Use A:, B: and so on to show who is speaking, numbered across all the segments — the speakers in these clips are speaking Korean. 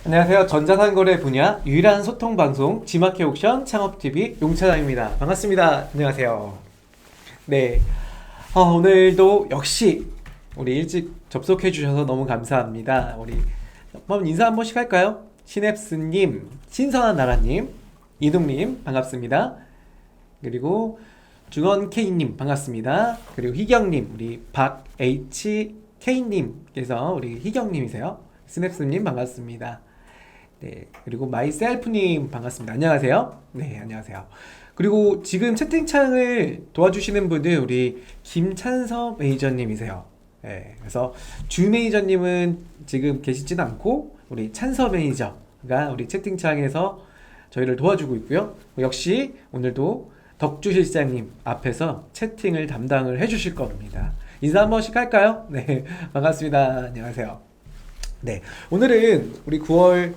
A: 안녕하세요. 전자상거래 분야 유일한 소통 방송 지마켓 옥션 창업TV 용차장입니다. 반갑습니다. 안녕하세요. 네. 오늘도 역시 우리 일찍 접속해 주셔서 너무 감사합니다. 우리 한번 인사 한 번씩 할까요? 시냅스님, 신선한 나라님, 이동님 반갑습니다. 그리고 중원K님 반갑습니다. 그리고 희경님, 우리 박HK님께서 우리 희경님이세요. 스냅스님 반갑습니다. 네, 그리고 마이셀프님 반갑습니다. 안녕하세요. 네, 안녕하세요. 그리고 지금 채팅창을 도와주시는 분들 우리 김찬서 매니저님이세요. 네, 그래서 주 매니저님은 지금 계시진 않고 우리 찬서 매니저가 우리 채팅창에서 저희를 도와주고 있고요. 역시 오늘도 덕주 실장님 앞에서 채팅을 담당을 해주실 겁니다. 인사 한 번씩 할까요? 네, 반갑습니다. 안녕하세요. 네, 오늘은 우리 9월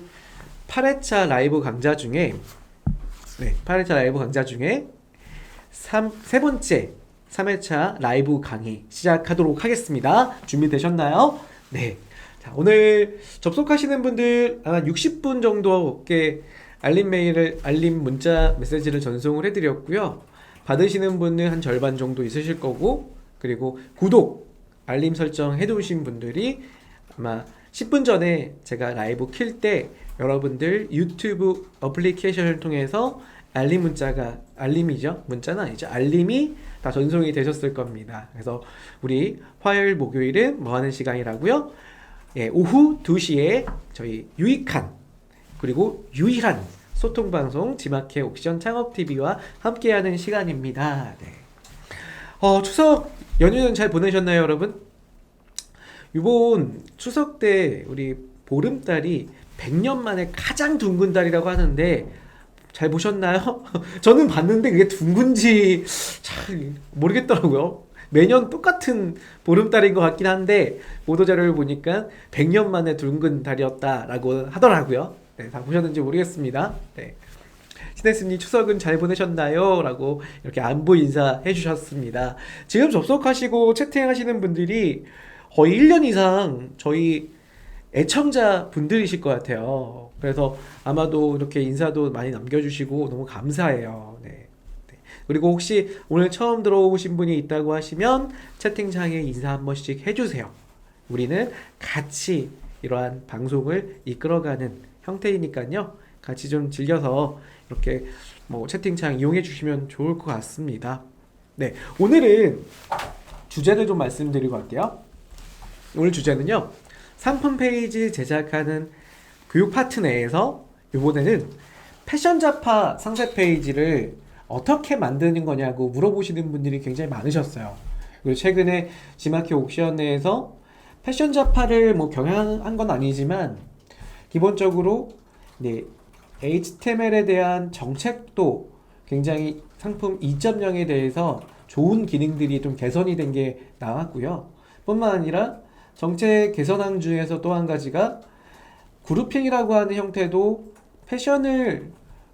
A: 8회차 라이브 강좌 중에 8회차 라이브 강좌 중에 세 번째 3회차 라이브 강의 시작하도록 하겠습니다. 준비되셨나요? 네. 자, 오늘 접속하시는 분들 아마 60분 정도께 알림 문자 메시지를 전송을 해드렸고요. 받으시는 분은 한 절반 정도 있으실 거고, 그리고 구독, 알림 설정 해두신 분들이 아마 10분 전에 제가 라이브 킬 때 여러분들 유튜브 어플리케이션을 통해서 문자는 아니죠. 알림이 다 전송이 되셨을 겁니다. 그래서 우리 화요일, 목요일은 뭐 하는 시간이라고요? 예, 오후 2시에 저희 유익한 그리고 유일한 소통방송 지마켓 옥션 창업TV와 함께하는 시간입니다. 네. 추석 연휴는 잘 보내셨나요, 여러분? 이번 추석 때 우리 보름달이 100년 만에 가장 둥근 달이라고 하는데 잘 보셨나요? 저는 봤는데 그게 둥근지 잘 모르겠더라고요. 매년 똑같은 보름달인 것 같긴 한데 보도자료를 보니까 100년 만에 둥근 달이었다라고 하더라고요. 네, 다 보셨는지 모르겠습니다. 네. 시네스님 추석은 잘 보내셨나요? 라고 이렇게 안부 인사해 주셨습니다. 지금 접속하시고 채팅하시는 분들이 거의 1년 이상 저희 애청자 분들이실 것 같아요. 그래서 아마도 이렇게 인사도 많이 남겨주시고 너무 감사해요. 네. 네. 그리고 혹시 오늘 처음 들어오신 분이 있다고 하시면 채팅창에 인사 한 번씩 해주세요. 우리는 같이 이러한 방송을 이끌어가는 형태이니까요. 같이 좀 즐겨서 이렇게 뭐 채팅창 이용해 주시면 좋을 것 같습니다. 네. 오늘은 주제를 좀 말씀드리고 갈게요. 오늘 주제는요. 상품 페이지 제작하는 교육 파트 내에서 이번에는 패션 잡화 상세 페이지를 어떻게 만드는 거냐고 물어보시는 분들이 굉장히 많으셨어요. 그리고 최근에 지마켓 옥션 내에서 패션 잡화를 뭐 경영한 건 아니지만 기본적으로 네, HTML에 대한 정책도 굉장히 상품 2.0에 대해서 좋은 기능들이 좀 개선이 된 게 나왔고요. 뿐만 아니라 정책 개선안 중에서 또 한 가지가 그룹핑이라고 하는 형태도 패션을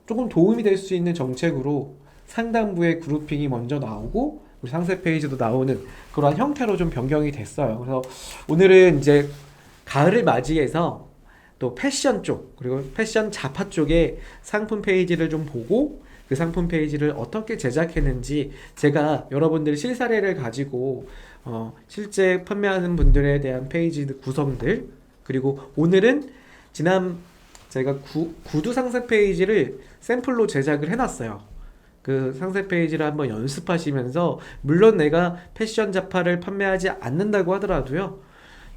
A: 조금 도움이 될 수 있는 정책으로 상단부에 그룹핑이 먼저 나오고 우리 상세 페이지도 나오는 그러한 형태로 좀 변경이 됐어요. 그래서 오늘은 이제 가을을 맞이해서 또 패션 쪽 그리고 패션 잡화 쪽에 상품 페이지를 좀 보고 그 상품 페이지를 어떻게 제작했는지 제가 여러분들 실사례를 가지고 실제 판매하는 분들에 대한 페이지 구성들 그리고 오늘은 제가 구두 상세 페이지를 샘플로 제작을 해놨어요. 그 상세 페이지를 한번 연습하시면서 물론 내가 패션 잡화를 판매하지 않는다고 하더라도요.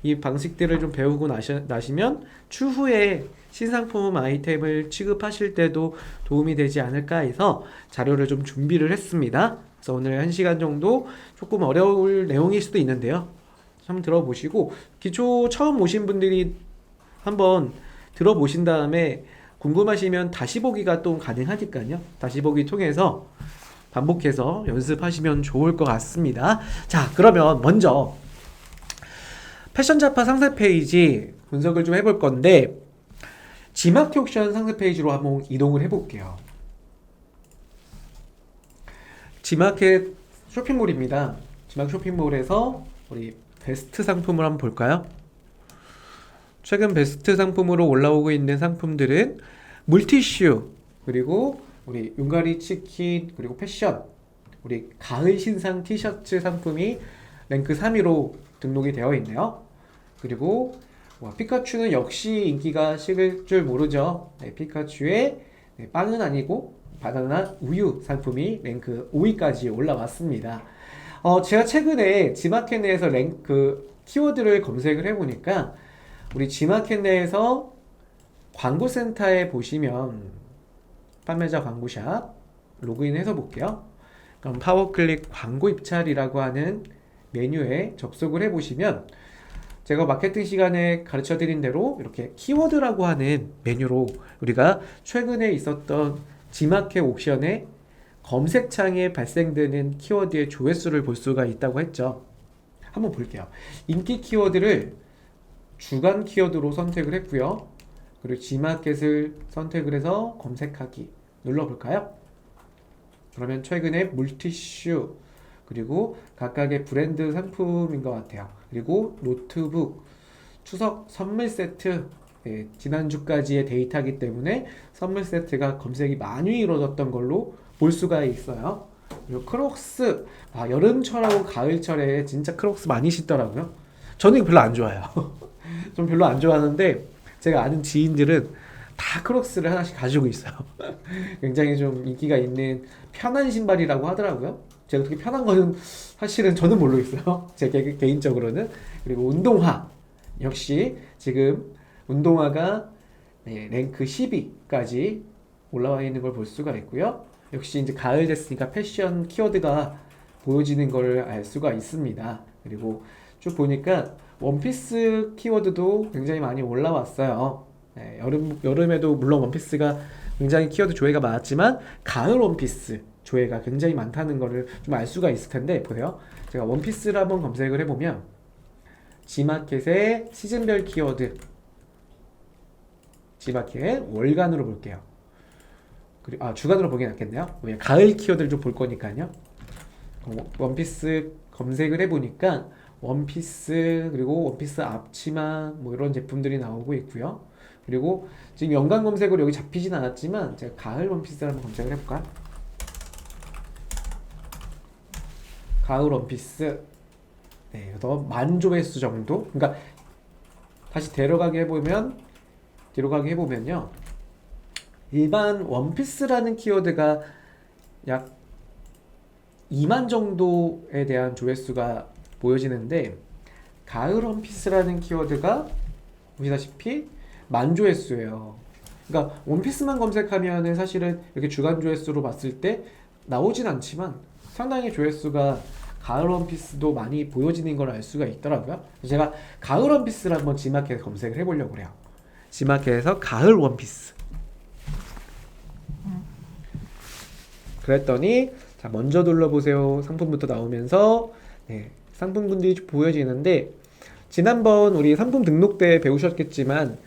A: 이 방식들을 좀 배우고 나시면 추후에 신상품 아이템을 취급하실 때도 도움이 되지 않을까 해서 자료를 좀 준비를 했습니다. 그래서 오늘 1시간 정도 조금 어려울 내용일 수도 있는데요. 한번 들어보시고 기초 처음 오신 분들이 한번 들어보신 다음에 궁금하시면 다시 보기가 또 가능하니까요. 다시 보기 통해서 반복해서 연습하시면 좋을 것 같습니다. 자, 그러면 먼저 패션 잡화 상세 페이지 분석을 좀 해볼 건데 지마켓 옥션 상세 페이지로 한번 이동을 해볼게요. 지마켓 쇼핑몰입니다. 지마켓 쇼핑몰에서 우리 베스트 상품을 한번 볼까요? 최근 베스트 상품으로 올라오고 있는 상품들은 물티슈, 그리고 우리 용가리 치킨, 그리고 패션, 우리 가을 신상 티셔츠 상품이 랭크 3위로 등록이 되어 있네요. 그리고 피카츄는 역시 인기가 식을 줄 모르죠. 네, 피카츄의 빵은 아니고 바나나 우유 상품이 랭크 5위까지 올라왔습니다. 제가 최근에 지마켓 내에서 랭크 키워드를 검색을 해보니까 우리 지마켓 내에서 광고센터에 보시면 판매자 광고샵 로그인해서 볼게요. 그럼 파워클릭 광고 입찰이라고 하는 메뉴에 접속을 해보시면 제가 마케팅 시간에 가르쳐 드린 대로 이렇게 키워드라고 하는 메뉴로 우리가 최근에 있었던 지마켓 옵션에 검색창에 발생되는 키워드의 조회수를 볼 수가 있다고 했죠. 한번 볼게요. 인기 키워드를 주간 키워드로 선택을 했고요. 그리고 지마켓을 선택을 해서 검색하기 눌러볼까요? 그러면 최근에 물티슈, 그리고 각각의 브랜드 상품인 것 같아요. 그리고 노트북, 추석 선물 세트, 지난주까지의 데이터이기 때문에 선물 세트가 검색이 많이 이루어졌던 걸로 볼 수가 있어요. 그리고 크록스, 여름철하고 가을철에 진짜 크록스 많이 신더라고요. 저는 이거 별로 안 좋아해요. 좀 별로 안 좋아하는데 제가 아는 지인들은 다 크록스를 하나씩 가지고 있어요. 굉장히 좀 인기가 있는 편한 신발이라고 하더라고요. 제가 어떻게 편한 거는 사실은 저는 모르겠어요. 제 개인적으로는. 그리고 운동화 역시 지금 운동화가 랭크 10위까지 올라와 있는 걸 볼 수가 있고요. 역시 이제 가을 됐으니까 패션 키워드가 보여지는 걸 알 수가 있습니다. 그리고 쭉 보니까 원피스 키워드도 굉장히 많이 올라왔어요. 여름에도 물론 원피스가 굉장히 키워드 조회가 많았지만 가을 원피스 조회가 굉장히 많다는 거를 좀 알 수가 있을 텐데, 보세요. 제가 원피스를 한번 검색을 해보면 지마켓의 시즌별 키워드, 지마켓 월간으로 볼게요. 그리고 주간으로 보긴 낫겠네요. 가을 키워드를 좀 볼 거니까요. 원피스 검색을 해보니까 원피스, 그리고 원피스 앞치마 뭐 이런 제품들이 나오고 있고요. 그리고 지금 연관 검색으로 여기 잡히진 않았지만 제가 가을 원피스를 한번 검색을 해볼까요? 가을 원피스, 더 만조회수 정도. 그러니까 다시 데려가게 해보면요, 일반 원피스라는 키워드가 약 2만 정도에 대한 조회수가 보여지는데, 가을 원피스라는 키워드가 보시다시피 만조회수예요. 그러니까 원피스만 검색하면은 사실은 이렇게 주간 조회수로 봤을 때 나오진 않지만 상당히 조회수가 가을 원피스도 많이 보여지는 걸 알 수가 있더라고요. 제가 가을 원피스를 한번 지마켓에 검색을 해보려고 그래요. 지마켓에서 가을 원피스. 그랬더니 자, 먼저 눌러보세요. 상품부터 나오면서 상품군들이 보여지는데, 지난번 우리 상품 등록 때 배우셨겠지만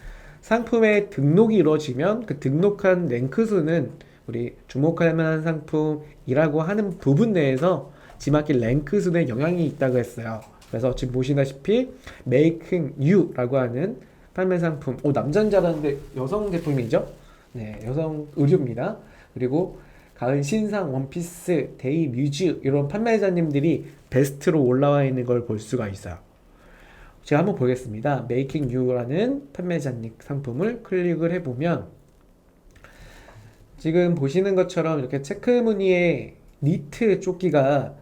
A: 상품의 등록이 이루어지면 그 등록한 랭크 수는 우리 주목할 만한 상품이라고 하는 부분 내에서 지마켓 랭크 수에 영향이 있다고 했어요. 그래서 지금 보시다시피 Making You라고 하는 판매 상품, 남자인 줄 알았는데 여성 제품이죠. 여성 의류입니다. 그리고 가을 신상 원피스, 데이 뮤즈 이런 판매자님들이 베스트로 올라와 있는 걸 볼 수가 있어요. 제가 한번 보겠습니다. Making You라는 판매자님 상품을 클릭을 해보면 지금 보시는 것처럼 이렇게 체크 무늬의 니트 조끼가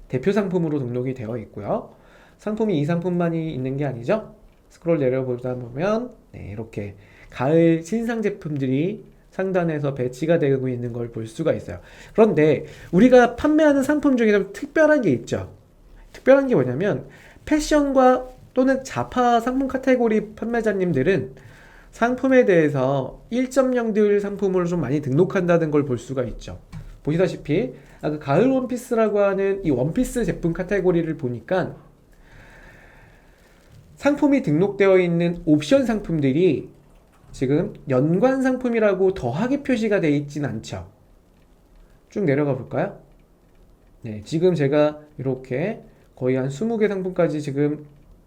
A: 대표 상품으로 등록이 되어 있고요. 상품이 이 상품만이 있는 게 아니죠. 스크롤 내려보다 보면 이렇게 가을 신상 제품들이 상단에서 배치가 되고 있는 걸 볼 수가 있어요. 그런데 우리가 판매하는 상품 중에 좀 특별한 게 있죠. 특별한 게 뭐냐면 패션과 또는 자파 상품 카테고리 판매자님들은 상품에 대해서 1.0들 상품을 좀 많이 등록한다는 걸 볼 수가 있죠. 보시다시피 그 가을 원피스라고 하는 이 원피스 제품 카테고리를 보니까 상품이 등록되어 있는 옵션 상품들이 지금 연관 상품이라고 더하기 표시가 되어 있진 않죠. 쭉 내려가 볼까요? 지금 제가 이렇게 거의 한 20개 상품까지 지금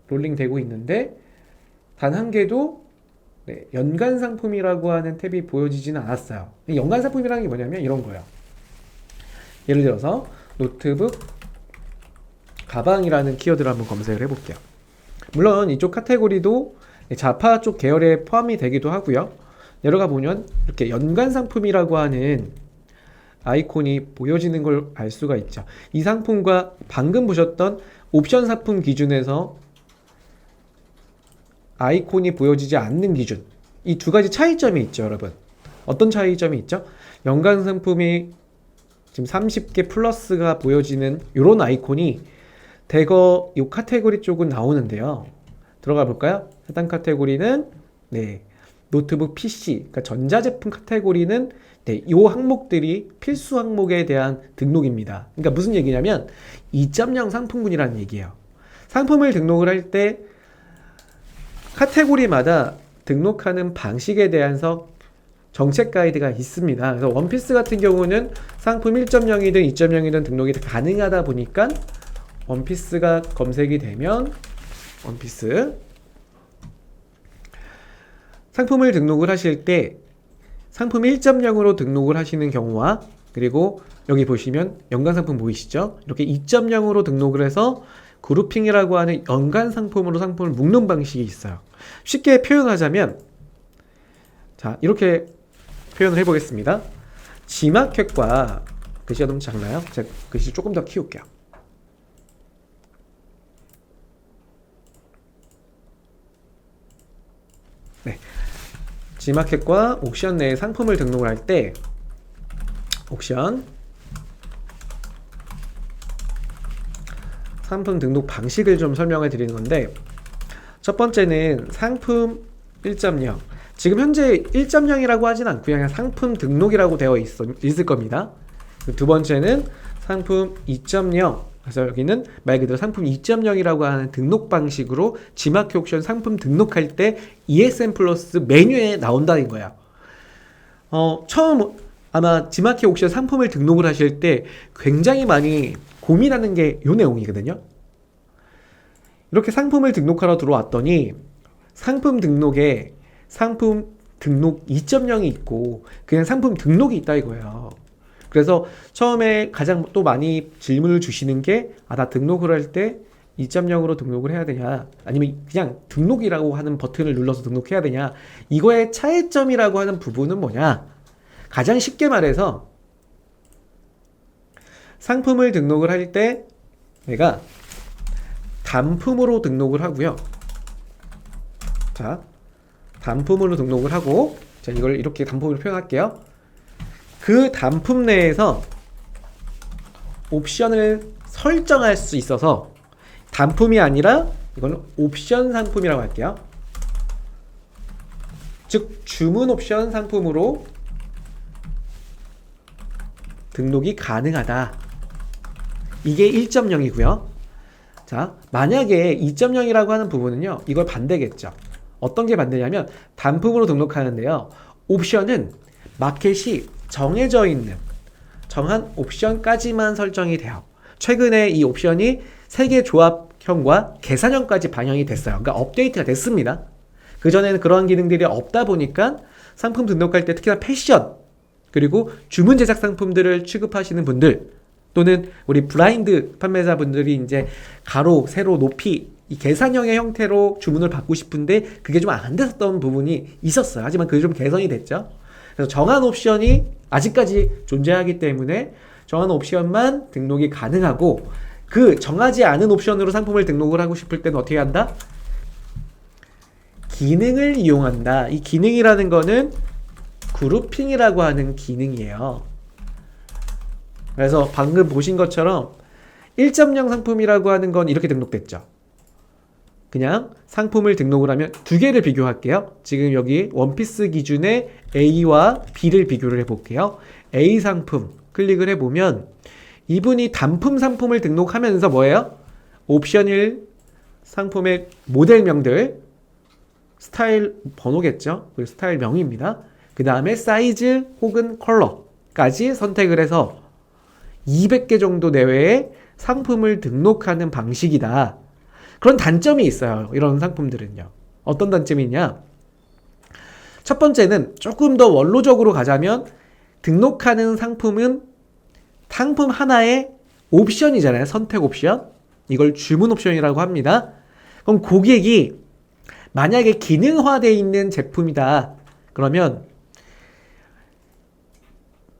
A: 롤링 되고 있는데 단 한 개도 네, 연간 상품이라고 하는 탭이 보여지지는 않았어요. 연간 상품이라는 게 뭐냐면 이런 거예요. 예를 들어서 노트북, 가방이라는 키워드를 한번 검색을 해볼게요. 물론 이쪽 카테고리도 자파 쪽 계열에 포함이 되기도 하고요. 내려가 보면 이렇게 연간 상품이라고 하는 아이콘이 보여지는 걸 알 수가 있죠. 이 상품과 방금 보셨던 옵션 상품 기준에서 아이콘이 보여지지 않는 기준, 이 두 가지 차이점이 있죠, 여러분. 어떤 차이점이 있죠? 연간 상품이 지금 30개 플러스가 보여지는 이런 아이콘이 대거 이 카테고리 쪽은 나오는데요. 들어가 볼까요? 해당 카테고리는 네, 노트북 PC, 그러니까 전자제품 카테고리는 네, 이 항목들이 필수 항목에 대한 등록입니다. 그러니까 무슨 얘기냐면 2.0 상품군이라는 얘기예요. 상품을 등록을 할 때 카테고리마다 등록하는 방식에 대해서 정책 가이드가 있습니다. 그래서 원피스 같은 경우는 상품 1.0이든 2.0이든 등록이 가능하다 보니까 원피스가 검색이 되면 원피스 상품을 등록을 하실 때 상품 1.0으로 등록을 하시는 경우와 그리고 여기 보시면 연간 상품 보이시죠? 이렇게 2.0으로 등록을 해서 그룹핑이라고 하는 연간 상품으로 상품을 묶는 방식이 있어요. 쉽게 표현하자면 자 이렇게 표현을 해보겠습니다. G마켓과 글씨가 너무 작나요? 제가 글씨 조금 더 키울게요. 네, G마켓과 옥션 내에 상품을 등록을 할 때 옥션 상품 등록 방식을 좀 설명을 드리는 건데 첫 번째는 상품 1.0 지금 현재 1.0이라고 하진 않고요. 그냥 상품 등록이라고 되어 있을 겁니다. 두 번째는 상품 2.0 그래서 여기는 말 그대로 상품 2.0이라고 하는 등록 방식으로 G마켓 옥션 상품 등록할 때 ESN 플러스 메뉴에 나온다는 거예요. 처음 아마 G마켓 옥션 상품을 등록을 하실 때 굉장히 많이 고민하는 게 이 내용이거든요. 이렇게 상품을 등록하러 들어왔더니 상품 등록에 상품 등록 2.0이 있고 그냥 상품 등록이 있다 이거예요. 그래서 처음에 가장 또 많이 질문을 주시는 게 나 등록을 할 때 2.0으로 등록을 해야 되냐 아니면 그냥 등록이라고 하는 버튼을 눌러서 등록해야 되냐 이거의 차이점이라고 하는 부분은 뭐냐 가장 쉽게 말해서 상품을 등록을 할 때 내가 단품으로 등록을 하고요. 자, 단품으로 등록을 하고 자, 이걸 이렇게 단품으로 표현할게요. 그 단품 내에서 옵션을 설정할 수 있어서 단품이 아니라 이거는 옵션 상품이라고 할게요. 즉 주문 옵션 상품으로 등록이 가능하다. 이게 1.0이고요. 자, 만약에 2.0이라고 하는 부분은요. 이걸 반대겠죠. 어떤 게 반대냐면 단품으로 등록하는데요. 옵션은 마켓이 정해져 있는 정한 옵션까지만 설정이 돼요. 최근에 이 옵션이 세개 조합형과 계산형까지 반영이 됐어요. 그러니까 업데이트가 됐습니다. 그전에는 그러한 기능들이 없다 보니까 상품 등록할 때 특히나 패션 그리고 주문 제작 상품들을 취급하시는 분들 또는 우리 블라인드 판매자분들이 이제 가로, 세로, 높이 이 계산형의 형태로 주문을 받고 싶은데 그게 좀 안 됐었던 부분이 있었어요. 하지만 그게 좀 개선이 됐죠. 그래서 정한 옵션이 아직까지 존재하기 때문에 정한 옵션만 등록이 가능하고 그 정하지 않은 옵션으로 상품을 등록을 하고 싶을 때는 어떻게 한다? 기능을 이용한다. 이 기능이라는 거는 그룹핑이라고 하는 기능이에요. 그래서 방금 보신 것처럼 1.0 상품이라고 하는 건 이렇게 등록됐죠. 그냥 상품을 등록을 하면 두 개를 비교할게요. 지금 여기 원피스 기준의 A와 B를 비교를 해볼게요. A 상품 클릭을 해보면 이분이 단품 상품을 등록하면서 뭐예요? 옵션 1 상품의 모델명들 스타일 번호겠죠. 그리고 스타일 명입니다. 그 다음에 사이즈 혹은 컬러까지 선택을 해서 200개 정도 내외의 상품을 등록하는 방식이다. 그런 단점이 있어요. 이런 상품들은요. 어떤 단점이냐? 첫 번째는 조금 더 원로적으로 가자면 등록하는 상품은 상품 하나의 옵션이잖아요. 선택 옵션. 이걸 주문 옵션이라고 합니다. 그럼 고객이 만약에 기능화되어 있는 제품이다. 그러면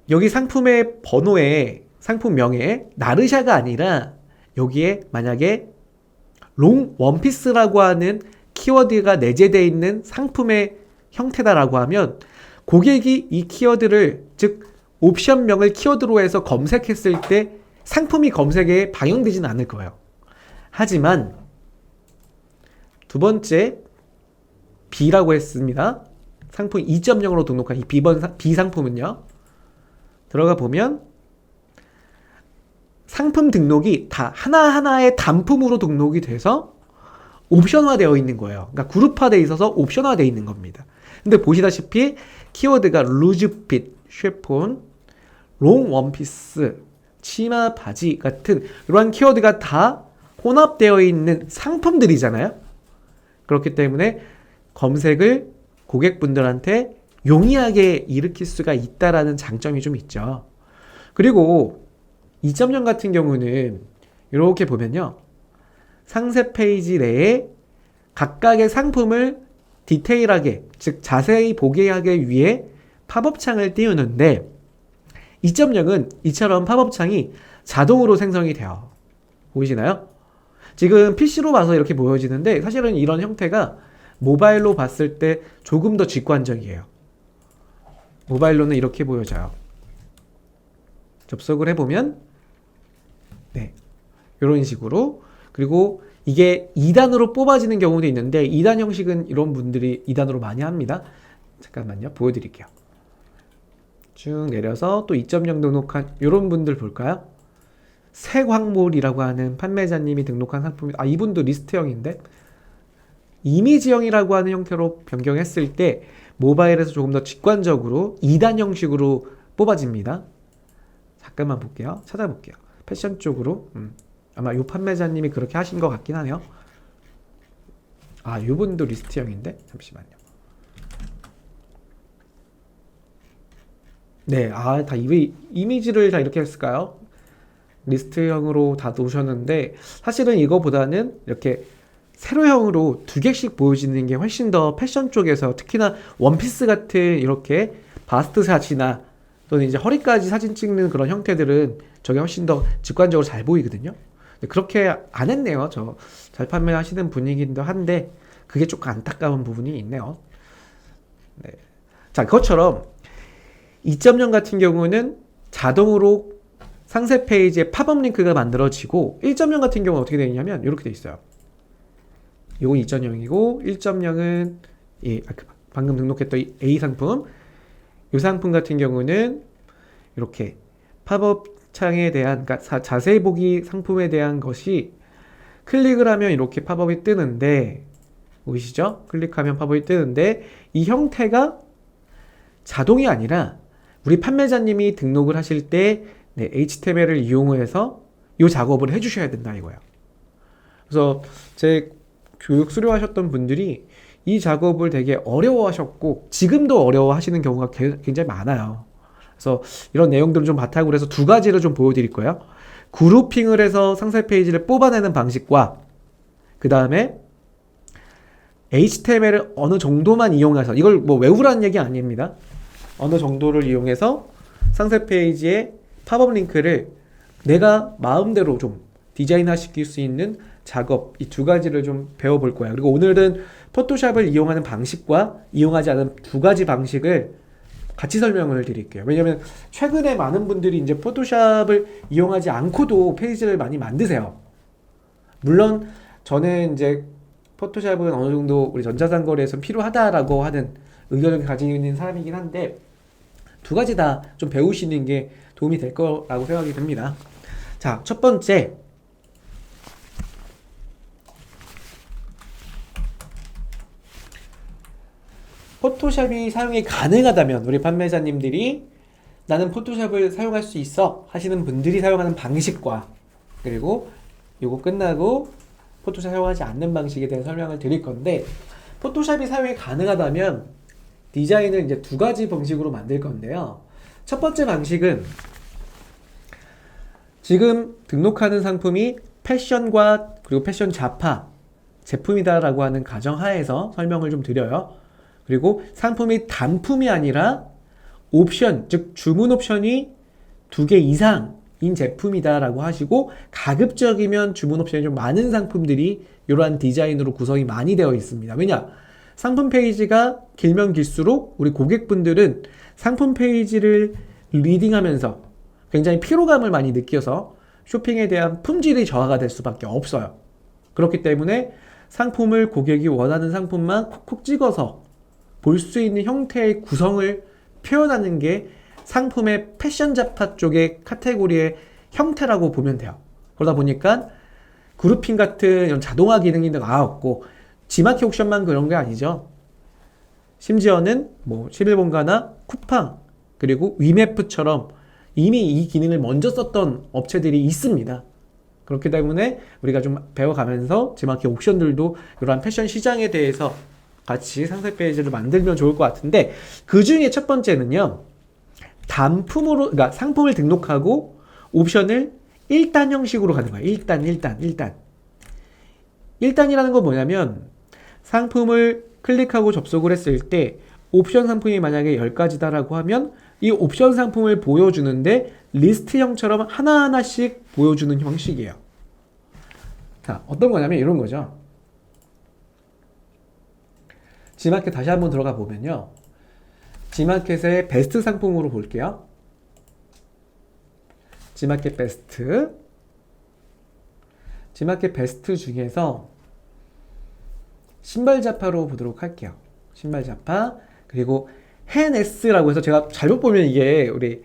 A: 여기 상품의 번호에 상품명에 나르샤가 아니라 여기에 만약에 롱 원피스라고 하는 키워드가 내재되어 있는 상품의 형태다라고 하면 고객이 이 키워드를 즉 옵션명을 키워드로 해서 검색했을 때 상품이 검색에 반영되지는 않을 거예요. 하지만 두 번째 B라고 했습니다. 상품 2.0으로 등록한 이 B 상품은요. 들어가 보면 상품 등록이 다 하나하나의 단품으로 등록이 돼서 옵션화되어 있는 거예요. 그러니까 그룹화되어 있어서 옵션화되어 있는 겁니다. 근데 보시다시피 키워드가 루즈핏, 쉐폰, 롱 원피스, 치마 바지 같은 이러한 키워드가 다 혼합되어 있는 상품들이잖아요. 그렇기 때문에 검색을 고객분들한테 용이하게 일으킬 수가 있다라는 장점이 좀 있죠. 그리고 2.0 같은 경우는 이렇게 보면요. 상세 페이지 내에 각각의 상품을 디테일하게, 즉 자세히 보게 하기 위해 팝업 창을 띄우는데 2.0은 이처럼 팝업 창이 자동으로 생성이 돼요. 보이시나요? 지금 PC로 봐서 이렇게 보여지는데 사실은 이런 형태가 모바일로 봤을 때 조금 더 직관적이에요. 모바일로는 이렇게 보여져요. 접속을 해보면 네, 이런 식으로. 그리고 이게 2단으로 뽑아지는 경우도 있는데 2단 형식은 이런 분들이 2단으로 많이 합니다. 잠깐만요. 보여드릴게요. 쭉 내려서 또 2.0 등록한 이런 분들 볼까요? 색황몰이라고 하는 판매자님이 등록한 상품이 이분도 리스트형인데 이미지형이라고 하는 형태로 변경했을 때 모바일에서 조금 더 직관적으로 2단 형식으로 뽑아집니다. 잠깐만 볼게요. 찾아볼게요. 패션 쪽으로 아마 이 판매자님이 그렇게 하신 것 같긴 하네요. 이분도 리스트형인데 잠시만요. 네, 다 이미지를 다 이렇게 했을까요? 리스트형으로 다 놓으셨는데 사실은 이거보다는 이렇게 세로형으로 두 개씩 보여지는 게 훨씬 더 패션 쪽에서 특히나 원피스 같은 이렇게 바스트 샷이나 또는 이제 허리까지 사진 찍는 그런 형태들은 저게 훨씬 더 직관적으로 잘 보이거든요. 그렇게 안 했네요. 저 잘 판매하시는 분이기도 한데 그게 조금 안타까운 부분이 있네요. 네. 자, 그것처럼 2.0 같은 경우는 자동으로 상세 페이지에 팝업 링크가 만들어지고 1.0 같은 경우는 어떻게 되냐면 이렇게 돼 있어요. 이건 2.0이고 1.0은 방금 등록했던 A 상품, 이 상품 같은 경우는 이렇게 팝업 창에 대한 그러니까 자세히 보기 상품에 대한 것이 클릭을 하면 이렇게 팝업이 뜨는데 보이시죠? 클릭하면 팝업이 뜨는데 이 형태가 자동이 아니라 우리 판매자님이 등록을 하실 때 HTML을 이용해서 이 작업을 해주셔야 된다 이거예요. 그래서 제 교육 수료하셨던 분들이 이 작업을 되게 어려워하셨고 지금도 어려워하시는 경우가 굉장히 많아요. 그래서 이런 내용들을 좀 바탕으로 해서 두 가지를 좀 보여드릴 거예요. 그룹핑을 해서 상세 페이지를 뽑아내는 방식과 그 다음에 HTML을 어느 정도만 이용해서 이걸 뭐 외우라는 얘기 아닙니다. 어느 정도를 이용해서 상세 페이지에 팝업 링크를 내가 마음대로 좀 디자인화시킬 수 있는 작업 이 두 가지를 좀 배워볼 거야. 그리고 오늘은 포토샵을 이용하는 방식과 이용하지 않은 두 가지 방식을 같이 설명을 드릴게요. 왜냐면 최근에 많은 분들이 이제 포토샵을 이용하지 않고도 페이지를 많이 만드세요. 물론 저는 이제 포토샵은 어느 정도 우리 전자상거래에서 필요하다라고 하는 의견을 가지고 있는 사람이긴 한데 두 가지 다 좀 배우시는 게 도움이 될 거라고 생각이 듭니다. 자, 첫 번째 포토샵이 사용이 가능하다면 우리 판매자님들이 나는 포토샵을 사용할 수 있어 하시는 분들이 사용하는 방식과 그리고 이거 끝나고 포토샵 사용하지 않는 방식에 대한 설명을 드릴 건데 포토샵이 사용이 가능하다면 디자인을 이제 두 가지 방식으로 만들 건데요. 첫 번째 방식은 지금 등록하는 상품이 패션과 그리고 패션 잡화 제품이다라고 하는 가정하에서 설명을 좀 드려요. 그리고 상품이 단품이 아니라 옵션, 즉 주문 옵션이 2개 이상인 제품이다라고 하시고, 가급적이면 주문 옵션이 좀 많은 상품들이 이러한 디자인으로 구성이 많이 되어 있습니다. 왜냐? 상품 페이지가 길면 길수록 우리 고객분들은 상품 페이지를 리딩하면서 굉장히 피로감을 많이 느껴서 쇼핑에 대한 품질이 저하가 될 수밖에 없어요. 그렇기 때문에 상품을 고객이 원하는 상품만 콕콕 찍어서 볼 수 있는 형태의 구성을 표현하는 게 상품의 패션 잡화 쪽의 카테고리의 형태라고 보면 돼요. 그러다 보니까 그룹핑 같은 이런 자동화 기능이 없고, 지마켓 옵션만 그런 게 아니죠. 심지어는 뭐 11번가나 쿠팡 그리고 위메프처럼 이미 이 기능을 먼저 썼던 업체들이 있습니다. 그렇기 때문에 우리가 좀 배워가면서 지마켓 옵션들도 이러한 패션 시장에 대해서 같이 상세 페이지를 만들면 좋을 것 같은데, 그 중에 첫 번째는요, 단품으로, 그러니까 상품을 등록하고 옵션을 1단 형식으로 가는 거예요. 1단. 1단이라는 건 뭐냐면, 상품을 클릭하고 접속을 했을 때 옵션 상품이 만약에 10가지다라고 하면 이 옵션 상품을 보여주는데 리스트형처럼 하나하나씩 보여주는 형식이에요. 자, 어떤 거냐면 이런 거죠. 지마켓 다시 한번 들어가 보면요, 지마켓의 베스트 상품으로 볼게요. 지마켓 베스트 중에서 신발 잡화로 보도록 할게요. 신발 잡화. 그리고 헤네스라고 해서, 제가 잘못 보면 이게 우리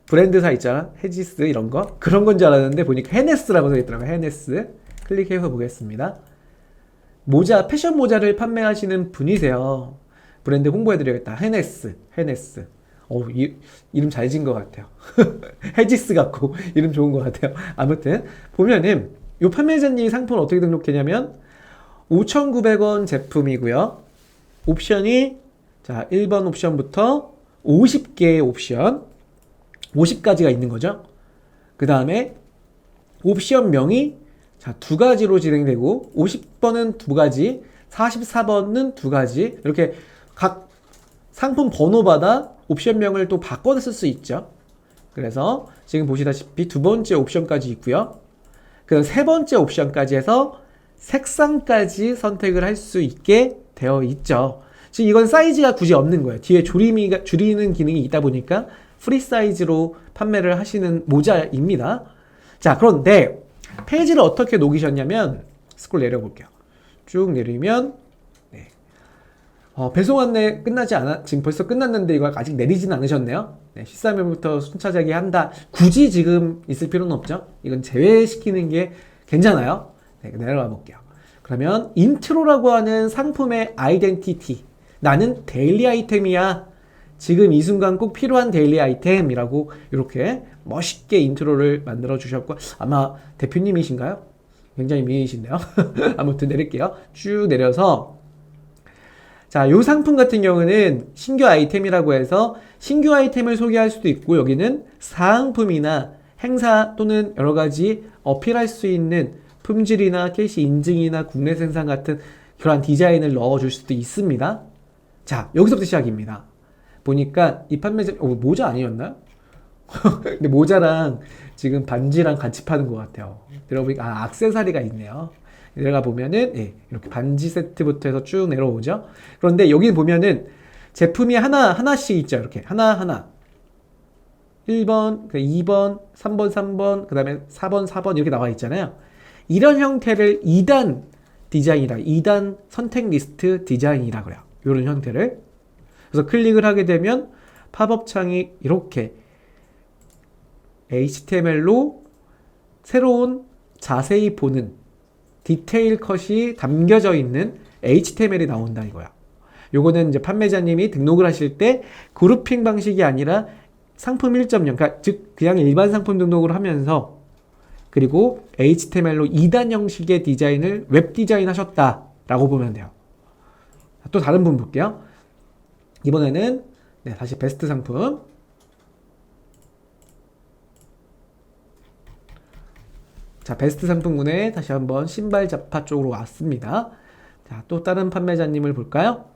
A: 브랜드사 있잖아, 헤지스 이런 거, 그런 건 줄 알았는데 보니까 헤네스라고 써있더라고요. 헤네스 클릭해서 보겠습니다. 모자, 패션 모자를 판매하시는 분이세요. 브랜드 홍보해드려야겠다. 헤네스. 이름 잘 지은 것 같아요. 헤지스 같고 이름 좋은 것 같아요. 아무튼 보면은 이 판매자님 상품을 어떻게 등록했냐면 5,900원 제품이고요. 옵션이, 자, 1번 옵션부터 50개의 옵션, 50가지가 있는 거죠. 그 다음에 옵션명이, 자, 2가지로 진행되고, 50번은 2가지, 44번은 2가지, 이렇게 각 상품 번호마다 옵션명을 또 바꿔 쓸 수 있죠. 그래서 지금 보시다시피 2번째 옵션까지 있고요. 그 다음 3번째 옵션까지 해서 색상까지 선택을 할 수 있게 되어 있죠. 지금 이건 사이즈가 굳이 없는 거예요. 뒤에 줄이는 기능이 있다 보니까 프리 사이즈로 판매를 하시는 모자입니다. 자, 그런데 페이지를 어떻게 녹이셨냐면, 스크롤 내려볼게요. 쭉 내리면, 네. 배송 안내 지금 벌써 끝났는데 이거 아직 내리진 않으셨네요. 네, 13일부터 순차적이 한다. 굳이 지금 있을 필요는 없죠. 이건 제외시키는 게 괜찮아요. 네, 내려가 볼게요. 그러면 인트로라고 하는 상품의 아이덴티티, 나는 데일리 아이템이야, 지금 이 순간 꼭 필요한 데일리 아이템이라고 이렇게 멋있게 인트로를 만들어 주셨고, 아마 대표님이신가요? 굉장히 미인이신데요. 아무튼 내릴게요. 쭉 내려서, 자, 요 상품 같은 경우는 신규 아이템이라고 해서 신규 아이템을 소개할 수도 있고, 여기는 사은품이나 행사 또는 여러 가지 어필할 수 있는 품질이나 캐시 인증이나 국내 생산 같은 그러한 디자인을 넣어줄 수도 있습니다. 자, 여기서부터 시작입니다. 보니까 이 판매자, 모자 아니었나요? 근데 모자랑 지금 반지랑 같이 파는 것 같아요. 내려보니까, 액세서리가 있네요. 내려가 보면은, 예, 이렇게 반지 세트부터 해서 쭉 내려오죠. 그런데 여기 보면은 제품이 하나씩 있죠. 이렇게 하나하나. 1번, 2번, 3번, 그 다음에 4번 이렇게 나와 있잖아요. 이런 형태를 2단 디자인이라, 2단 선택 리스트 디자인이라고 해요. 이런 형태를. 그래서 클릭을 하게 되면 팝업 창이 이렇게 HTML로 새로운 자세히 보는 디테일 컷이 담겨져 있는 HTML이 나온다 이거야. 요거는 이제 판매자님이 등록을 하실 때 그룹핑 방식이 아니라 상품 1.0, 그러니까 즉 그냥 일반 상품 등록을 하면서, 그리고 HTML로 2단 형식의 디자인을 웹 디자인 하셨다라고 보면 돼요. 또 다른 부분 볼게요. 이번에는 네, 다시 베스트 상품. 자, 베스트 상품군에 다시 한번 신발 잡화 쪽으로 왔습니다. 자, 또 다른 판매자님을 볼까요?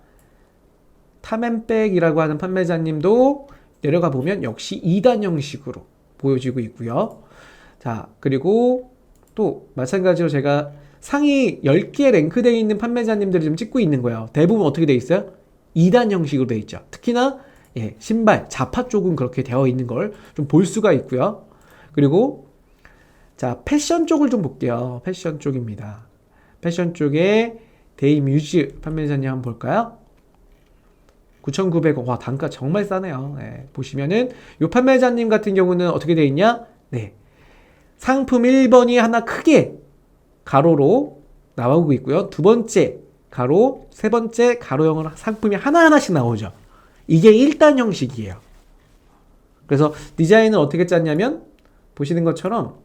A: 탐앤백이라고 하는 판매자님도 내려가 보면 역시 2단 형식으로 보여지고 있고요. 자, 그리고 또 마찬가지로 제가 상위 10개 랭크되어 있는 판매자님들을 좀 찍고 있는 거예요. 대부분 어떻게 되어 있어요? 2단 형식으로 되어 있죠. 특히나 예, 신발, 자파 쪽은 그렇게 되어 있는 걸 좀 볼 수가 있고요. 그리고 자, 패션 쪽을 좀 볼게요. 패션 쪽입니다. 패션 쪽에 데이뮤즈 판매자님 한번 볼까요? 9,900원. 와, 단가 정말 싸네요. 네, 보시면은 이 판매자님 같은 경우는 어떻게 되어 있냐? 네, 상품 1번이 하나 크게 가로로 나오고 있고요. 두 번째 가로, 세 번째 가로형으로 상품이 하나하나씩 나오죠. 이게 1단 형식이에요. 그래서 디자인을 어떻게 짰냐면 보시는 것처럼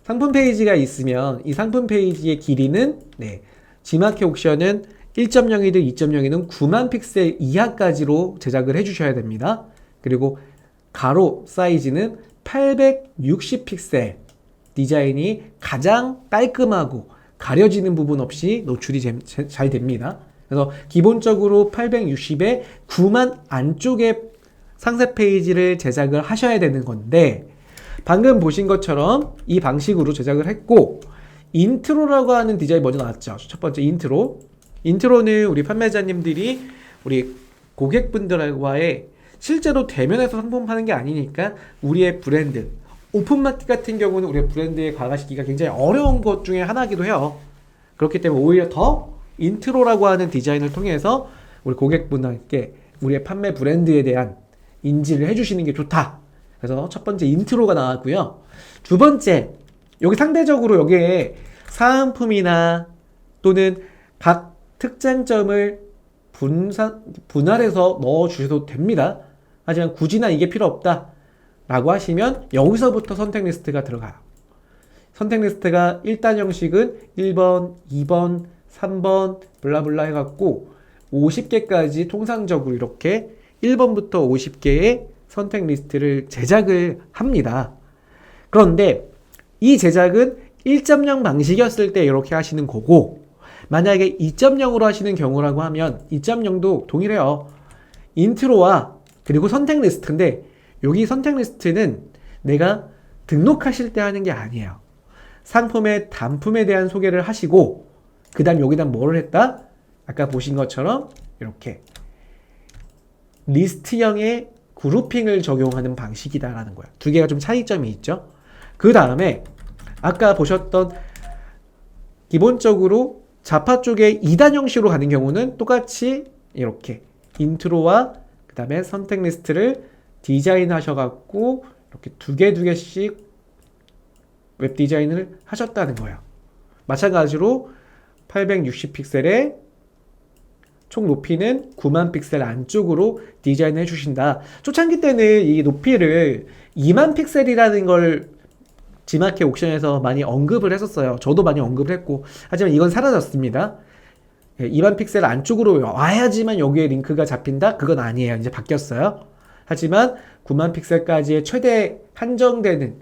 A: 상품 페이지가 있으면 이 상품 페이지의 길이는 네, G마켓 옥션은 1.0이든 2.0이든 9만 픽셀 이하까지로 제작을 해주셔야 됩니다. 그리고 가로 사이즈는 860 픽셀, 디자인이 가장 깔끔하고 가려지는 부분 없이 노출이 잘 됩니다. 그래서 기본적으로 860에 9만 안쪽에 상세 페이지를 제작을 하셔야 되는 건데, 방금 보신 것처럼 이 방식으로 제작을 했고, 인트로라고 하는 디자인 먼저 나왔죠. 첫 번째 인트로. 인트로는 우리 판매자님들이 우리 고객분들과의 실제로 대면에서 상품 파는 게 아니니까 우리의 브랜드, 오픈마켓 같은 경우는 우리의 브랜드에 강화시키기가 굉장히 어려운 것 중에 하나이기도 해요. 그렇기 때문에 오히려 더 인트로라고 하는 디자인을 통해서 우리 고객분들께 우리의 판매 브랜드에 대한 인지를 해주시는 게 좋다. 그래서 첫 번째 인트로가 나왔고요. 두 번째, 여기 상대적으로 여기에 사은품이나 또는 각 특장점을 분할해서 넣어주셔도 됩니다. 하지만 굳이나 이게 필요 없다 라고 하시면 여기서부터 선택 리스트가 들어가요. 선택 리스트가 1단 형식은 1번, 2번, 3번 블라블라 해갖고 50개까지 통상적으로 이렇게 1번부터 50개의 선택 리스트를 제작을 합니다. 그런데 이 제작은 1.0 방식이었을 때 이렇게 하시는 거고, 만약에 2.0으로 하시는 경우라고 하면 2.0도 동일해요. 인트로와 그리고 선택 리스트인데, 여기 선택 리스트는 내가 등록하실 때 하는 게 아니에요. 상품의 단품에 대한 소개를 하시고 그 다음 여기다 뭐를 했다? 아까 보신 것처럼 이렇게 리스트형의 그룹핑을 적용하는 방식이다라는 거야. 두 개가 좀 차이점이 있죠. 그 다음에 아까 보셨던 기본적으로 자파 쪽에 2단 형식으로 가는 경우는 똑같이 이렇게 인트로와 그 다음에 선택 리스트를 디자인 하셔갖고 이렇게 두 개씩 웹 디자인을 하셨다는 거예요. 마찬가지로 860 픽셀에 총 높이는 9만 픽셀 안쪽으로 디자인을 해주신다. 초창기 때는 이 높이를 2만 픽셀이라는 걸 G마켓 옥션에서 많이 언급을 했었어요. 저도 많이 언급을 했고, 하지만 이건 사라졌습니다. 2만 픽셀 안쪽으로 와야지만 여기에 링크가 잡힌다? 그건 아니에요. 이제 바뀌었어요. 하지만 9만 픽셀까지의 최대 한정되는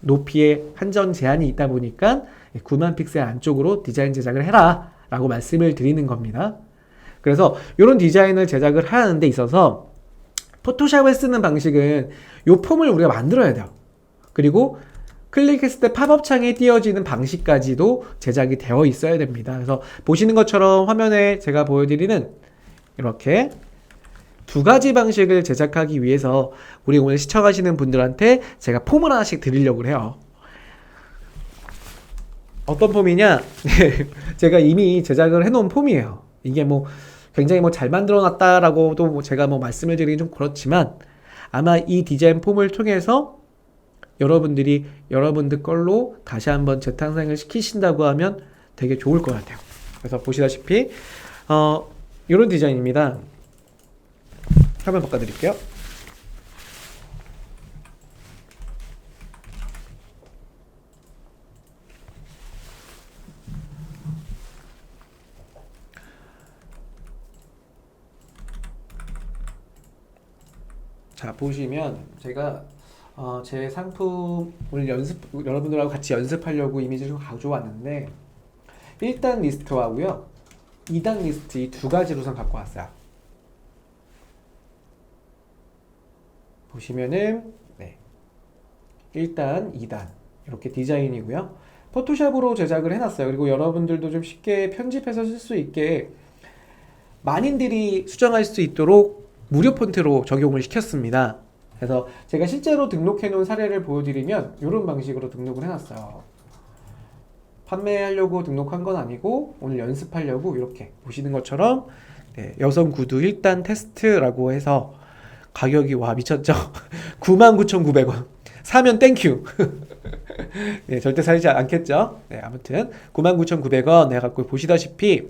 A: 높이의 한정 제한이 있다 보니까 9만 픽셀 안쪽으로 디자인 제작을 해라 라고 말씀을 드리는 겁니다. 그래서 이런 디자인을 제작을 하는 데 있어서 포토샵을 쓰는 방식은 이 폼을 우리가 만들어야 돼요. 그리고 클릭했을 때 팝업 창에 띄어지는 방식까지도 제작이 되어 있어야 됩니다. 그래서 보시는 것처럼 화면에 제가 보여드리는 이렇게 두 가지 방식을 제작하기 위해서 우리 오늘 시청하시는 분들한테 제가 폼을 하나씩 드리려고 해요. 어떤 폼이냐? 제가 이미 제작을 해놓은 폼이에요. 이게 뭐 굉장히 뭐 잘 만들어 놨다라고도 뭐 제가 뭐 말씀을 드리긴 좀 그렇지만, 아마 이 디자인 폼을 통해서 여러분들이 여러분들 걸로 다시 한번 재탄생을 시키신다고 하면 되게 좋을 것 같아요. 그래서 보시다시피 이런 디자인입니다. 화면 바꿔드릴게요. 자, 보시면 제가 제 상품을 여러분들하고 같이 연습하려고 이미지를 가져왔는데 1단 리스트하고요 2단 리스트 이 두 가지로 우선 갖고 왔어요. 보시면은 1단, 2단 이렇게 디자인이고요. 포토샵으로 제작을 해놨어요. 그리고 여러분들도 좀 쉽게 편집해서 쓸 수 있게 만인들이 수정할 수 있도록 무료 폰트로 적용을 시켰습니다. 그래서 제가 실제로 등록해 놓은 사례를 보여드리면 이런 방식으로 등록을 해놨어요. 판매하려고 등록한 건 아니고 오늘 연습하려고 이렇게 보시는 것처럼 여성 구두 1단 테스트라고 해서 가격이 와 미쳤죠? 99,900원 사면 땡큐. 네, 절대 사지 않겠죠? 네, 아무튼 99,900원 해갖고 보시다시피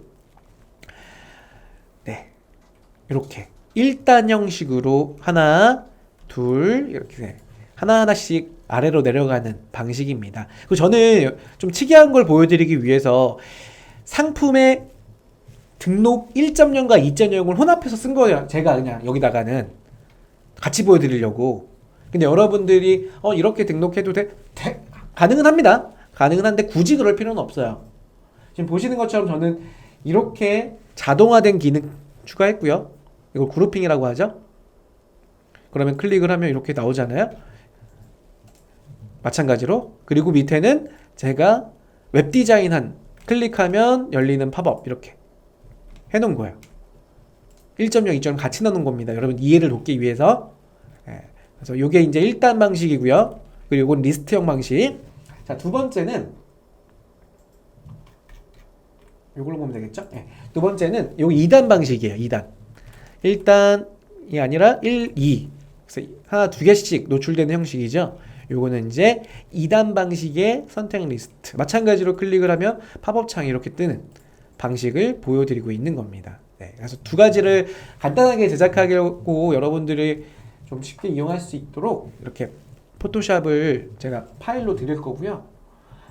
A: 이렇게 1단 형식으로 하나, 둘 이렇게 하나하나씩 아래로 내려가는 방식입니다. 그리고 저는 좀 특이한 걸 보여드리기 위해서 상품의 등록 1.0과 2.0을 혼합해서 쓴 거예요. 제가 그냥 여기다가는 같이 보여드리려고. 근데 여러분들이 이렇게 등록해도 돼? 가능은 합니다. 가능은 한데 굳이 그럴 필요는 없어요. 지금 보시는 것처럼 저는 이렇게 자동화된 기능 추가했고요. 이걸 그룹핑이라고 하죠. 그러면 클릭을 하면 이렇게 나오잖아요. 마찬가지로. 그리고 밑에는 제가 웹 디자인한 클릭하면 열리는 팝업 이렇게 해놓은 거예요. 1.0, 2.0 같이 넣는 겁니다. 여러분 이해를 돕기 위해서. 그래서 이게 이제 1단 방식이고요. 그리고 이건 리스트형 방식. 자, 두 번째는 이걸로 보면 되겠죠? 두 번째는 요 2단 방식이에요. 2단. 1단이 아니라 1, 2. 그래서 하나 두 개씩 노출되는 형식이죠. 요거는 이제 2단 방식의 선택 리스트. 마찬가지로 클릭을 하면 팝업 창이 이렇게 뜨는 방식을 보여드리고 있는 겁니다. 그래서 두 가지를 간단하게 제작하려고 여러분들이 좀 쉽게 이용할 수 있도록 이렇게 포토샵을 제가 파일로 드릴 거고요.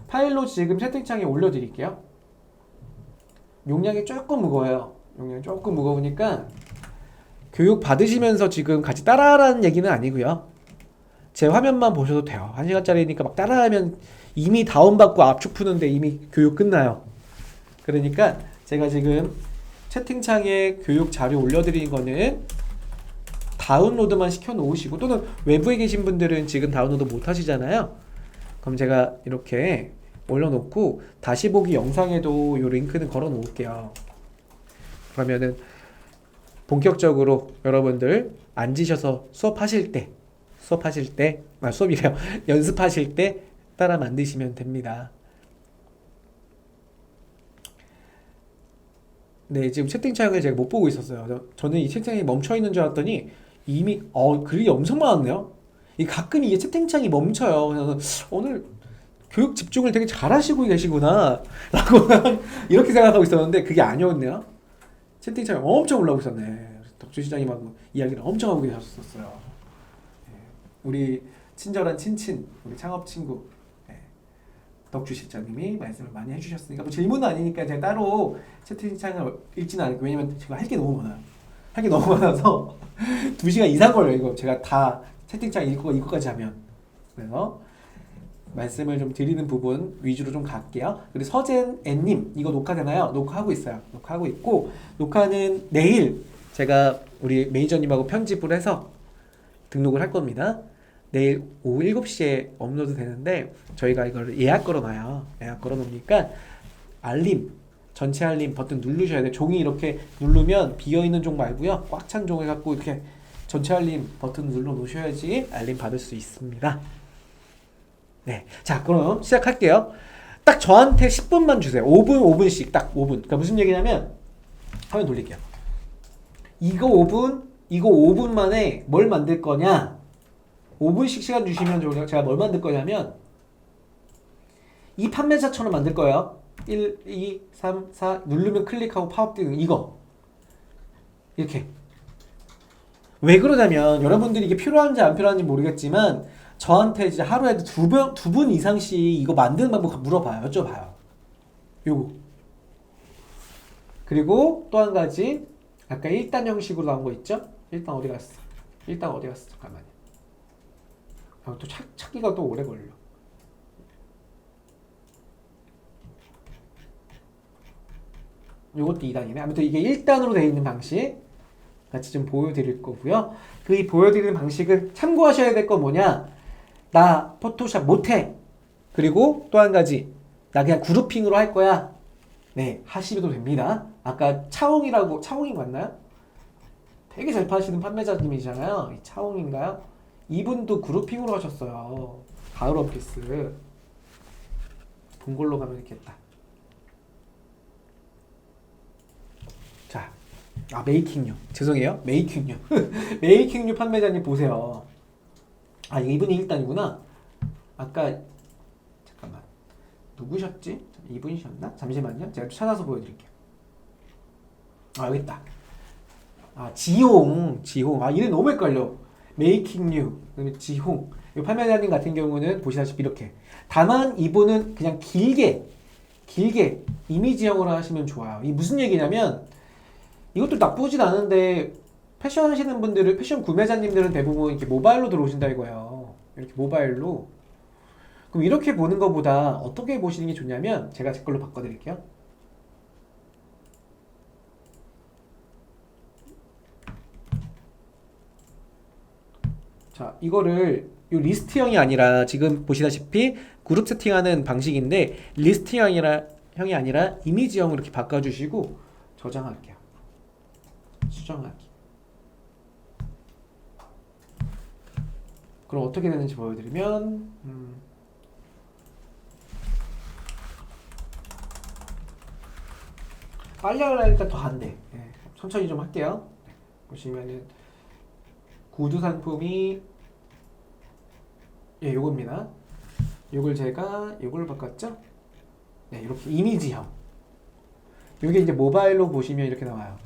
A: 파일로 지금 채팅창에 올려드릴게요. 용량이 조금 무거워요. 용량이 조금 무거우니까 교육 받으시면서 지금 같이 따라하라는 얘기는 아니고요. 제 화면만 보셔도 돼요. 1시간짜리니까 막 따라하면 이미 다운받고 압축 푸는데 이미 교육 끝나요. 그러니까 제가 지금 채팅창에 교육 자료 올려드리는 거는 다운로드만 시켜 놓으시고, 또는 외부에 계신 분들은 지금 다운로드 못 하시잖아요. 그럼 제가 이렇게 올려놓고 다시 보기 영상에도 이 링크는 걸어 놓을게요. 그러면은 본격적으로 여러분들 앉으셔서 수업이래요. 연습하실 때 따라 만드시면 됩니다. 네, 지금 채팅창을 제가 못 보고 있었어요. 저는 이 채팅창이 멈춰 있는 줄 알았더니 이미 글이 엄청 많았네요. 가끔 이게 채팅창이 멈춰요. 그래서 오늘 교육 집중을 되게 잘하시고 계시구나 라고 이렇게 생각하고 있었는데 그게 아니었네요. 채팅창이 엄청 올라오고 있었네. 덕주 시장님하고 이야기를 엄청 하고 계셨었어요. 우리 친절한 친친, 우리 창업 친구 덕주 실장님이 말씀을 많이 해주셨으니까 뭐 질문은 아니니까 제가 따로 채팅창을 읽지는 않을게요. 왜냐면 제가 할 게 너무 많아요. 할 게 너무 많아서 2시간 이상 걸려요. 이거 제가 다 채팅창 이거까지 하면. 그래서 말씀을 좀 드리는 부분 위주로 좀 갈게요. 그리고 서젠 N님 이거 녹화되나요? 녹화하고 있어요. 녹화하고 있고, 녹화는 내일 제가 우리 매니저님하고 편집을 해서 등록을 할 겁니다. 내일 오후 7시에 업로드 되는데 저희가 이걸 예약 걸어놔요. 예약 걸어놓으니까 알림, 전체 알림 버튼 누르셔야 돼요. 종이 이렇게 누르면 비어있는 종 말고요, 꽉 찬 종 해갖고 이렇게 전체 알림 버튼 눌러 놓으셔야지 알림 받을 수 있습니다. 네, 자 그럼 시작할게요. 딱 저한테 10분만 주세요. 5분씩 딱 5분. 그러니까 무슨 얘기냐면, 화면 돌릴게요. 이거 5분 만에 뭘 만들 거냐? 5분씩 시간 주시면 제가 뭘 만들 거냐면 이 판매자처럼 만들 거예요. 1, 2, 3, 4 누르면 클릭하고 팝업 뜨는 이거. 이렇게. 왜 그러냐면 여러분들이 이게 필요한지 안 필요한지 모르겠지만 저한테 이제 하루에 두 분 이상씩 이거 만드는 방법 물어봐요. 여쭤봐요. 요거. 그리고 또 한 가지, 아까 1단 형식으로 나온 거 있죠? 1단 어디 갔어? 일단 어디 갔어? 잠깐만요. 또 찾기가 또 오래 걸려. 요것도 2단이네. 아무튼 이게 1단으로 되어 있는 방식 같이 좀 보여드릴 거고요. 그 보여드리는 방식은 참고하셔야 될 건 뭐냐? 나 포토샵 못해. 그리고 또 한 가지, 나 그냥 그룹핑으로 할 거야. 네, 하시도 됩니다. 아까 차홍이 맞나요? 되게 잘 파시는 판매자님이잖아요. 이 차홍인가요? 이분도 그룹핑으로 하셨어요. 가을 원피스. 본걸로 가면 있겠다. 자, 메이킹류. 죄송해요. 메이킹류. 메이킹류 판매자님 보세요. 이분이 일단이구나. 아까 잠깐만. 누구셨지? 이분이셨나? 잠시만요. 제가 찾아서 보여드릴게요. 여기 있다. 지홍. 이름 너무 헷갈려. 메이킹류. 그다음에 지홍. 이 판매자님 같은 경우는 보시다시피 이렇게. 다만 이분은 그냥 길게 이미지형으로 하시면 좋아요. 이 무슨 얘기냐면 이것도 나쁘진 않은데 패션 하시는 분들은 패션 구매자님들은 대부분 이렇게 모바일로 들어오신다 이거예요. 이렇게 모바일로. 그럼 이렇게 보는 것보다 어떻게 보시는 게 좋냐면 제가 제 걸로 바꿔드릴게요. 자, 이거를 이 리스트형이 아니라 지금 보시다시피 그룹 세팅하는 방식인데 리스트형이 아니라 이미지형으로 이렇게 바꿔주시고 저장할게요. 수정하기. 그럼 어떻게 되는지 보여드리면 빨리 하려니까 더 안 돼. 네, 천천히 좀 할게요. 네, 보시면은 구두 상품이 요겁니다. 요걸 제가 요걸 바꿨죠? 네, 이렇게 이미지형. 요게 이제 모바일로 보시면 이렇게 나와요.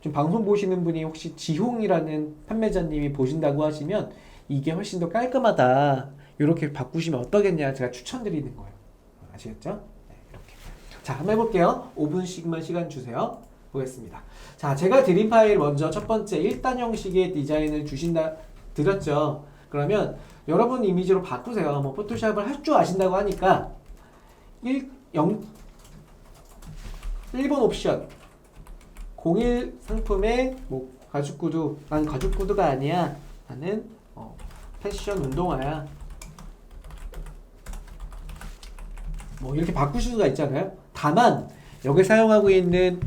A: 지금 방송 보시는 분이 혹시 지홍이라는 판매자님이 보신다고 하시면 이게 훨씬 더 깔끔하다. 이렇게 바꾸시면 어떠겠냐 제가 추천드리는 거예요. 아시겠죠? 네, 이렇게. 자, 한번 해볼게요. 5분씩만 시간 주세요. 보겠습니다. 자, 제가 드린 파일 먼저 첫 번째 1단 형식의 디자인을 드렸죠. 그러면 여러분 이미지로 바꾸세요. 뭐 포토샵을 할 줄 아신다고 하니까 1번 옵션 01 상품에 뭐 가죽 구두, 난 가죽 구두가 아니야. 나는 패션 운동화야. 뭐 이렇게 바꾸실 수가 있잖아요. 다만 여기 사용하고 있는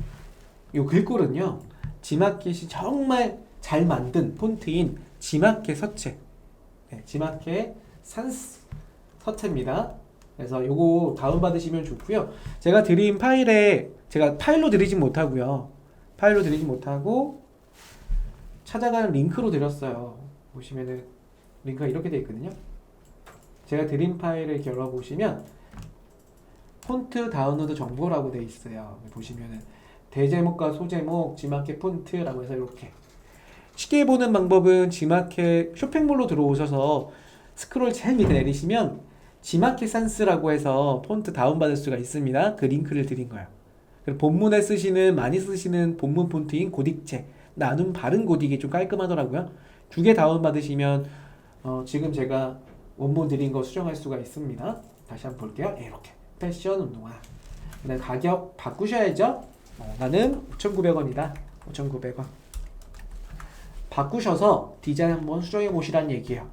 A: 이 글꼴은요, 지마켓이 정말 잘 만든 폰트인 지마켓 서체. 네, 지마켓 산스 서체입니다. 그래서 요거 다운받으시면 좋고요. 제가 드린 파일에 제가 파일로 드리진 못하고요. 파일로 드리지 못하고 찾아가는 링크로 드렸어요. 보시면은 링크가 이렇게 되어 있거든요. 제가 드린 파일을 이렇게 열어보시면 폰트 다운로드 정보라고 되어 있어요. 보시면은 대제목과 소제목, 지마켓 폰트라고 해서 이렇게 쉽게 보는 방법은 지마켓 쇼핑몰로 들어오셔서 스크롤 제일 밑에 내리시면 지마켓 산스라고 해서 폰트 다운받을 수가 있습니다. 그 링크를 드린 거예요. 그리고 본문에 많이 쓰시는 본문 폰트인 고딕체, 나눔 바른 고딕이 좀 깔끔하더라고요. 두 개 다운받으시면 지금 제가 원본 드린 거 수정할 수가 있습니다. 다시 한번 볼게요. 이렇게 패션 운동화. 그다음 가격 바꾸셔야죠. 나는 5,900원이다. 5,900원. 바꾸셔서 디자인 한번 수정해 보시란 얘기예요.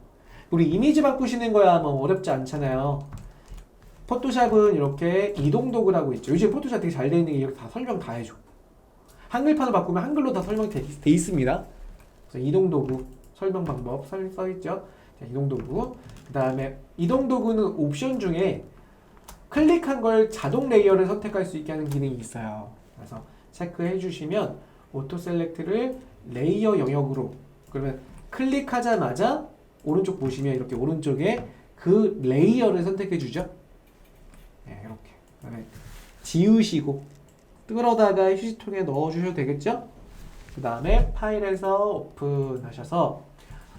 A: 우리 이미지 바꾸시는 거야 뭐 어렵지 않잖아요. 포토샵은 이렇게 이동 도구라고 있죠. 요즘 포토샵 되게 잘 되어 있는 게 이렇게 다 설명 다 해줘. 한글판을 바꾸면 한글로 다 설명돼 있습니다. 그래서 이동 도구 설명 방법 써 있죠. 자, 이동 도구. 그 다음에 이동 도구는 옵션 중에 클릭한 걸 자동 레이어를 선택할 수 있게 하는 기능이 있어요. 그래서 체크해 주시면 오토 셀렉트를 레이어 영역으로, 그러면 클릭하자마자 오른쪽 보시면 이렇게 오른쪽에 그 레이어를 선택해 주죠. 네, 이렇게. 그다음에 지우시고 끌어다가 휴지통에 넣어 주셔도 되겠죠? 그 다음에 파일에서 오픈하셔서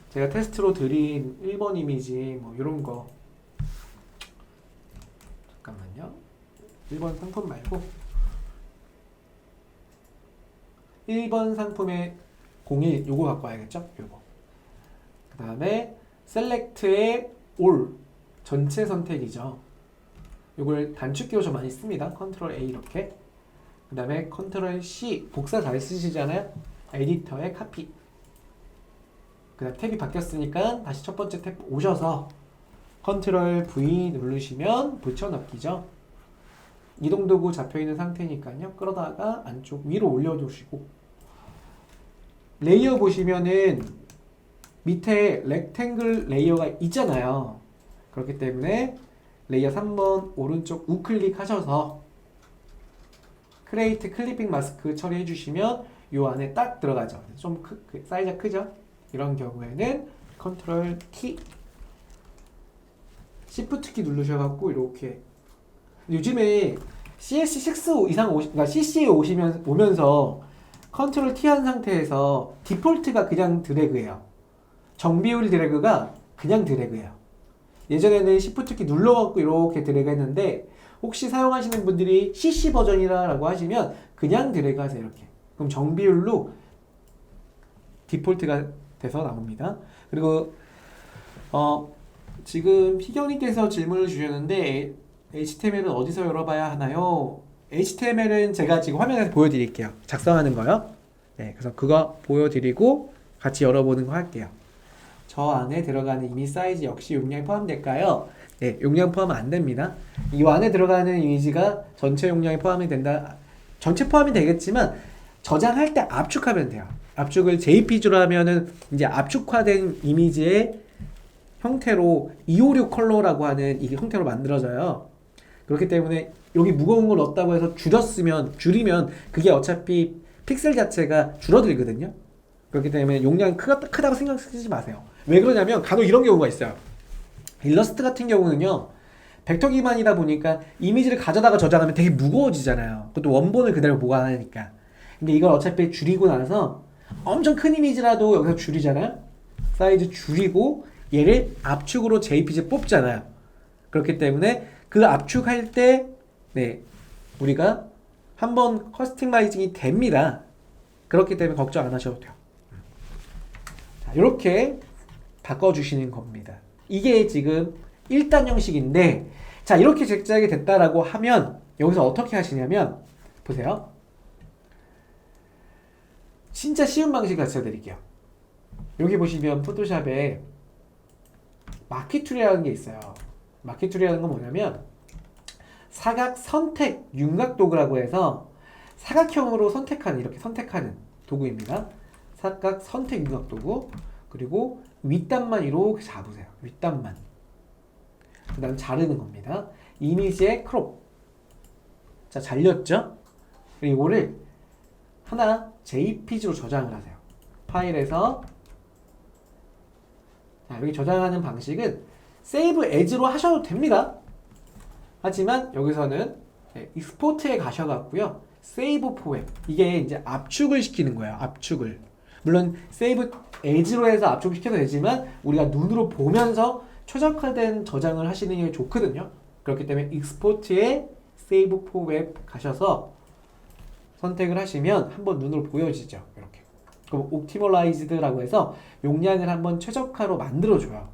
A: 제가 테스트로 드린 1번 이미지 뭐 이런 거, 잠깐만요. 1번 상품 말고 1번 상품의 01 요거 갖고 와야겠죠? 요거. 그 다음에 셀렉트의 all 전체 선택이죠. 요걸 단축키로 좀 많이 씁니다. 컨트롤 A 이렇게. 그 다음에 컨트롤 C 복사 잘 쓰시잖아요. 에디터에 카피. 그 다음 탭이 바뀌었으니까 다시 첫 번째 탭 오셔서 컨트롤 V 누르시면 붙여넣기죠. 이동도구 잡혀있는 상태니까요. 끌어다가 안쪽 위로 올려두시고 레이어 보시면은 밑에 렉탱글 레이어가 있잖아요. 그렇기 때문에 레이어 3번 오른쪽 우클릭 하셔서 크레이트 클리핑 마스크 처리해 주시면 요 안에 딱 들어가죠. 좀 사이즈가 크죠? 이런 경우에는 컨트롤 키 시프트 키 누르셔갖고 이렇게 요즘에 CS6 이상 그러니까 CC에 오면서 컨트롤 T 한 상태에서 디폴트가 그냥 드래그예요. 정비율 드래그가 그냥 드래그예요. 예전에는 시프트 키 눌러갖고 이렇게 드래그 했는데 혹시 사용하시는 분들이 CC 버전이라고 하시면 그냥 드래그 하세요. 이렇게. 그럼 정비율로 디폴트가 돼서 나옵니다. 그리고 지금 희경님께서 질문을 주셨는데 HTML은 어디서 열어봐야 하나요? HTML은 제가 지금 화면에서 보여드릴게요. 작성하는 거요. 네, 그래서 그거 보여드리고 같이 열어보는 거 할게요. 저 안에 들어가는 이미 사이즈 역시 용량이 포함될까요? 네, 용량 포함은 안 됩니다. 이 안에 들어가는 이미지가 전체 용량이 포함이 된다. 전체 포함이 되겠지만 저장할 때 압축하면 돼요. 압축을 JPG로 하면은 이제 압축화된 이미지의 형태로 256 컬러라고 하는 이 형태로 만들어져요. 그렇기 때문에 여기 무거운 걸 넣었다고 해서 줄이면 그게 어차피 픽셀 자체가 줄어들거든요. 그렇기 때문에 용량이 크다고 생각 쓰지 마세요. 왜 그러냐면 간혹 이런 경우가 있어요. 일러스트 같은 경우는요. 벡터 기반이다 보니까 이미지를 가져다가 저장하면 되게 무거워지잖아요. 그것도 원본을 그대로 보관하니까. 근데 이걸 어차피 줄이고 나서 엄청 큰 이미지라도 여기서 줄이잖아요. 사이즈 줄이고 얘를 압축으로 JPG 뽑잖아요. 그렇기 때문에 그 압축할 때 네, 우리가 한번 커스터마이징이 됩니다. 그렇기 때문에 걱정 안 하셔도 돼요. 자, 이렇게 바꿔주시는 겁니다. 이게 지금 1단 형식인데 자 이렇게 제작이 됐다라고 하면 여기서 어떻게 하시냐면 보세요. 진짜 쉬운 방식 가르쳐 드릴게요. 여기 보시면 포토샵에 마키툴이라는 게 있어요. 마키툴이라는 건 뭐냐면 사각 선택 윤곽 도구라고 해서 사각형으로 이렇게 선택하는 도구입니다. 사각 선택 윤곽 도구. 그리고 윗단만 이렇게 잡으세요. 윗단만. 그 다음 자르는 겁니다. 이미지의 크롭. 자, 잘렸죠? 그리고 이거를 하나 JPG로 저장을 하세요. 파일에서 자, 여기 저장하는 방식은 세이브 에즈로 하셔도 됩니다. 하지만 여기서는 익스포트에 가셔갖고요. 세이브 포획. 이게 이제 압축을 시키는 거예요. 압축을. 물론 세이브 에즈로 해서 압축을 시켜도 되지만 우리가 눈으로 보면서 최적화된 저장을 하시는 게 좋거든요. 그렇기 때문에 익스포트에 세이브 포획 가셔서 선택을 하시면 한번 눈으로 보여지죠. 이렇게. 그럼 옵티멀라이즈드라고 해서 용량을 한번 최적화로 만들어줘요.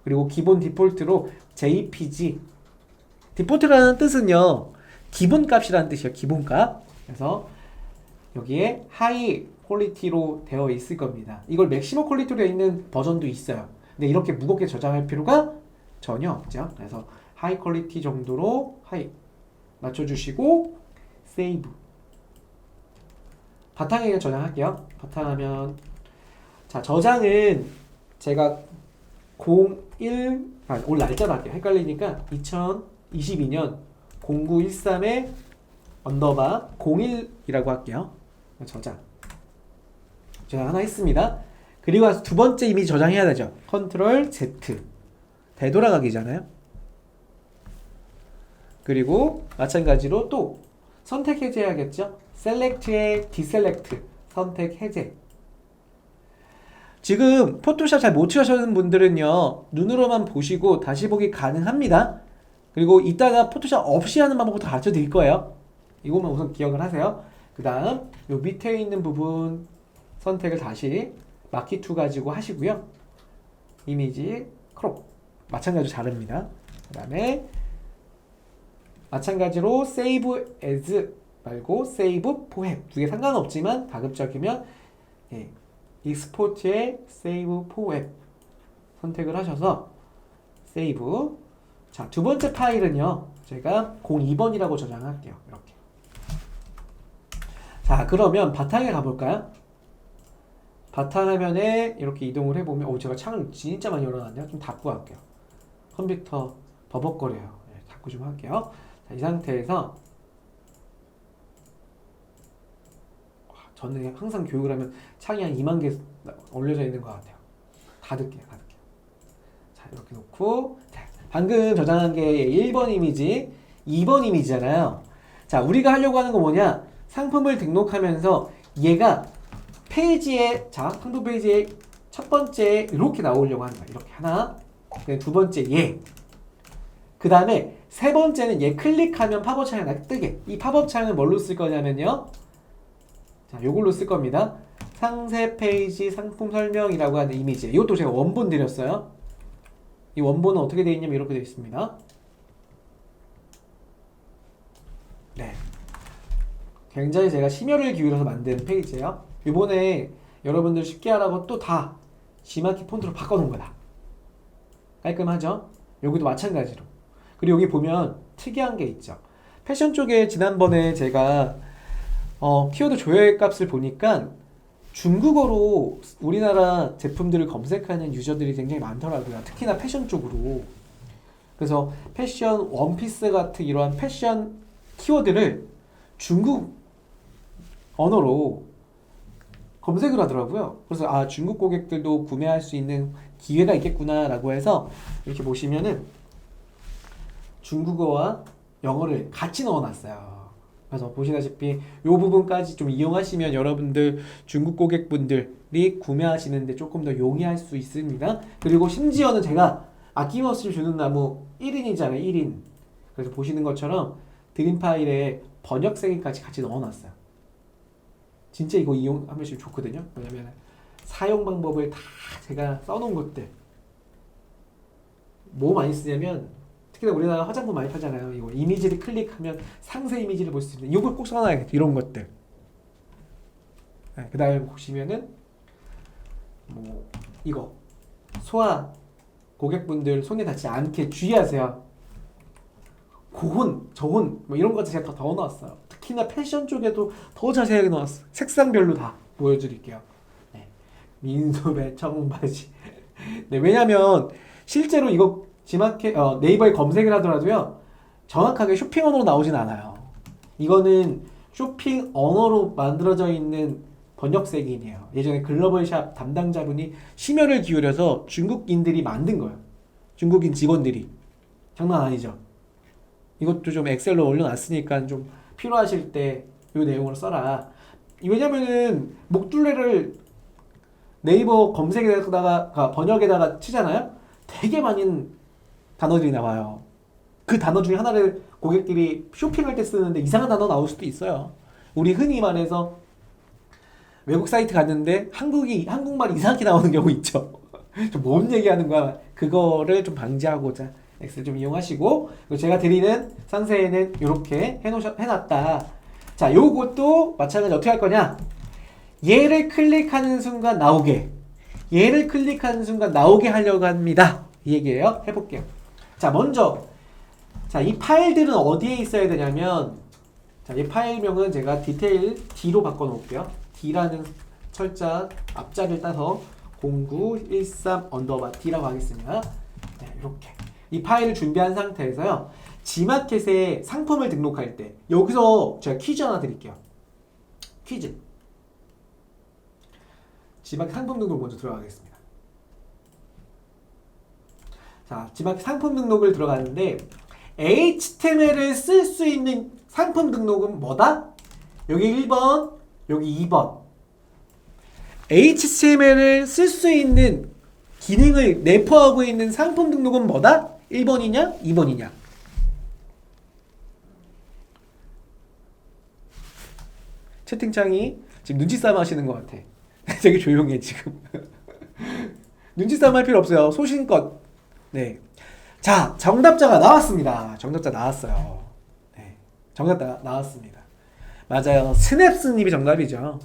A: 그리고 기본 디폴트로 JPG 디폴트라는 뜻은요. 기본값이라는 뜻이에요. 기본값. 그래서 여기에 하이 퀄리티로 되어 있을 겁니다. 이걸 맥시멈 퀄리티로 되어 있는 버전도 있어요. 근데 이렇게 무겁게 저장할 필요가 전혀 없죠. 그래서 하이 퀄리티 정도로 하이 맞춰주시고 세이브. 바탕에 저장할게요. 바탕하면 자 저장은 제가 01 올 날짜로 할게요. 헷갈리니까 2022년 0913에 언더바 01이라고 할게요. 저장 하나 했습니다. 그리고 와서 두 번째 이미지 저장해야 되죠. 컨트롤 Z 되돌아가기잖아요. 그리고 마찬가지로 또 선택 해제해야겠죠. 셀렉트에 디셀렉트 선택 해제. 지금 포토샵 잘 못 치우시는 분들은요 눈으로만 보시고 다시 보기 가능합니다. 그리고 이따가 포토샵 없이 하는 방법도 가르쳐 드릴 거예요. 이것만 우선 기억을 하세요. 그 다음 요 밑에 있는 부분 선택을 다시 마키2 가지고 하시고요. 이미지 크롭 마찬가지로 자릅니다. 그 다음에 마찬가지로 save as 말고 save for 두 개 상관없지만 가급적이면 익스포트에 save for web 선택을 하셔서 save. 자, 두 번째 파일은요. 제가 02번이라고 저장할게요. 이렇게. 자, 그러면 바탕에 가볼까요? 바탕화면에 이렇게 이동을 해보면 제가 창을 진짜 많이 열어놨네요. 좀 닫고 할게요. 컴퓨터 버벅거려요. 닫고 좀 할게요. 자, 이 상태에서 저는 항상 교육을 하면 창이 한 2만 개 올려져 있는 것 같아요. 닫을게요. 자, 이렇게 놓고 자, 방금 저장한 게 1번 이미지, 2번 이미지잖아요. 자, 우리가 하려고 하는 거 뭐냐? 상품을 등록하면서 얘가 페이지에, 자, 상품 페이지에 첫 번째 이렇게 나오려고 하는 거야. 이렇게 하나. 두 번째 얘. 그 다음에 세 번째는 얘 클릭하면 팝업 창이 나 뜨게. 이 팝업 창은 뭘로 쓸 거냐면요. 자, 요걸로 쓸 겁니다. 상세 페이지 상품 설명이라고 하는 이미지. 이것도 제가 원본 드렸어요. 이 원본은 어떻게 되어 있냐면 이렇게 되어 있습니다. 네. 굉장히 제가 심혈을 기울여서 만든 페이지예요. 이번에 여러분들 쉽게 하라고 또 다 G마켓 폰트로 바꿔놓은 거다. 깔끔하죠? 여기도 마찬가지로. 그리고 여기 보면 특이한 게 있죠. 패션 쪽에 지난번에 제가 키워드 조회 값을 보니까 중국어로 우리나라 제품들을 검색하는 유저들이 굉장히 많더라고요. 특히나 패션 쪽으로. 그래서 패션, 원피스 같은 이러한 패션 키워드를 중국 언어로 검색을 하더라고요. 그래서 중국 고객들도 구매할 수 있는 기회가 있겠구나 라고 해서 이렇게 보시면은 중국어와 영어를 같이 넣어놨어요. 그래서 보시다시피 이 부분까지 좀 이용하시면 여러분들 중국 고객분들이 구매하시는데 조금 더 용이할 수 있습니다. 그리고 심지어는 제가 아낌없이 주는 나무 1인이잖아요. 1인. 그래서 보시는 것처럼 드림 파일에 번역생까지 같이 넣어놨어요. 진짜 이거 이용하면 좋거든요. 왜냐면 사용 방법을 다 제가 써놓은 것들. 뭐 많이 쓰냐면 특히나 우리나라 화장품 많이 팔잖아요. 이거 이미지를 클릭하면 상세 이미지를 볼 수 있는 이걸 꼭 써놔야겠다. 이런 것들. 네, 그 다음에 보시면은 뭐 이거 소화 고객분들 손에 닿지 않게 주의하세요. 고혼, 저혼 뭐 이런 것들 제가 더 넣어놨어요. 특히나 패션 쪽에도 더 자세하게 넣었어요. 색상별로 다 보여드릴게요. 네. 민소매 청바지. 네, 왜냐면 실제로 이거 G마켓 네이버에 검색을 하더라도요 정확하게 쇼핑 언어로 나오진 않아요. 이거는 쇼핑 언어로 만들어져 있는 번역색이네요. 예전에 글로벌샵 담당자분이 심혈을 기울여서 중국인들이 만든 거예요. 중국인 직원들이. 장난 아니죠. 이것도 좀 엑셀로 올려놨으니까 좀 필요하실 때 이 내용을 써라. 왜냐면은 목둘레를 네이버 검색에다가 번역에다가 치잖아요. 되게 많은 단어들이 나와요. 그 단어 중에 하나를 고객들이 쇼핑할 때 쓰는데 이상한 단어 나올 수도 있어요. 우리 흔히 말해서 외국 사이트 갔는데 한국말 이상하게 나오는 경우 있죠. 좀 뭔 얘기하는 거야. 그거를 좀 방지하고자 엑셀 좀 이용하시고, 그리고 제가 드리는 상세에는 이렇게 해놨다. 자, 요것도 마찬가지 어떻게 할 거냐? 얘를 클릭하는 순간 나오게, 얘를 클릭하는 순간 나오게 하려고 합니다. 이 얘기예요. 해볼게요. 자, 먼저 자, 이 파일들은 어디에 있어야 되냐면, 자, 이 파일명은 제가 디테일 D로 바꿔놓을게요. D라는 철자 앞자를 따서 0913 언더바 D라고 하겠습니다. 네, 이렇게 이 파일을 준비한 상태에서요. G마켓에 상품을 등록할 때 여기서 제가 퀴즈 하나 드릴게요. 퀴즈. G마켓 상품 등록 먼저 들어가겠습니다. 자, G마켓 상품 등록을 들어가는데 HTML을 쓸 수 있는 상품 등록은 뭐다? 여기 1번, 여기 2번. HTML을 쓸 수 있는 기능을 내포하고 있는 상품 등록은 뭐다? 1번이냐? 2번이냐? 채팅창이 지금 눈치싸움 하시는 것 같아. 되게 조용해 지금. 눈치싸움 할 필요 없어요. 소신껏. 네. 자, 정답자가 나왔습니다. 정답자 나왔어요. 네. 정답자 나왔습니다. 맞아요. 스냅스님이 정답이죠.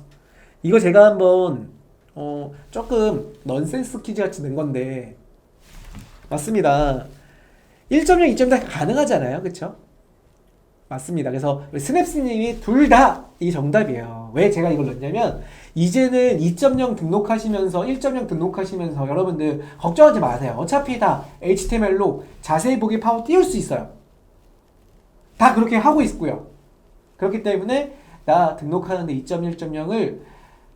A: 이거 제가 한번 조금 넌센스 퀴즈 같이 낸 건데 맞습니다. 1.0, 2.0 다 가능하잖아요. 그쵸? 맞습니다. 그래서 스냅스님이 둘 다 이 정답이에요. 왜 제가 이걸 넣냐면 이제는 2.0 등록하시면서 1.0 등록하시면서 여러분들 걱정하지 마세요. 어차피 다 HTML로 자세히 보기 파워 띄울 수 있어요. 다 그렇게 하고 있고요. 그렇기 때문에 나 등록하는데 2.1, 1.0을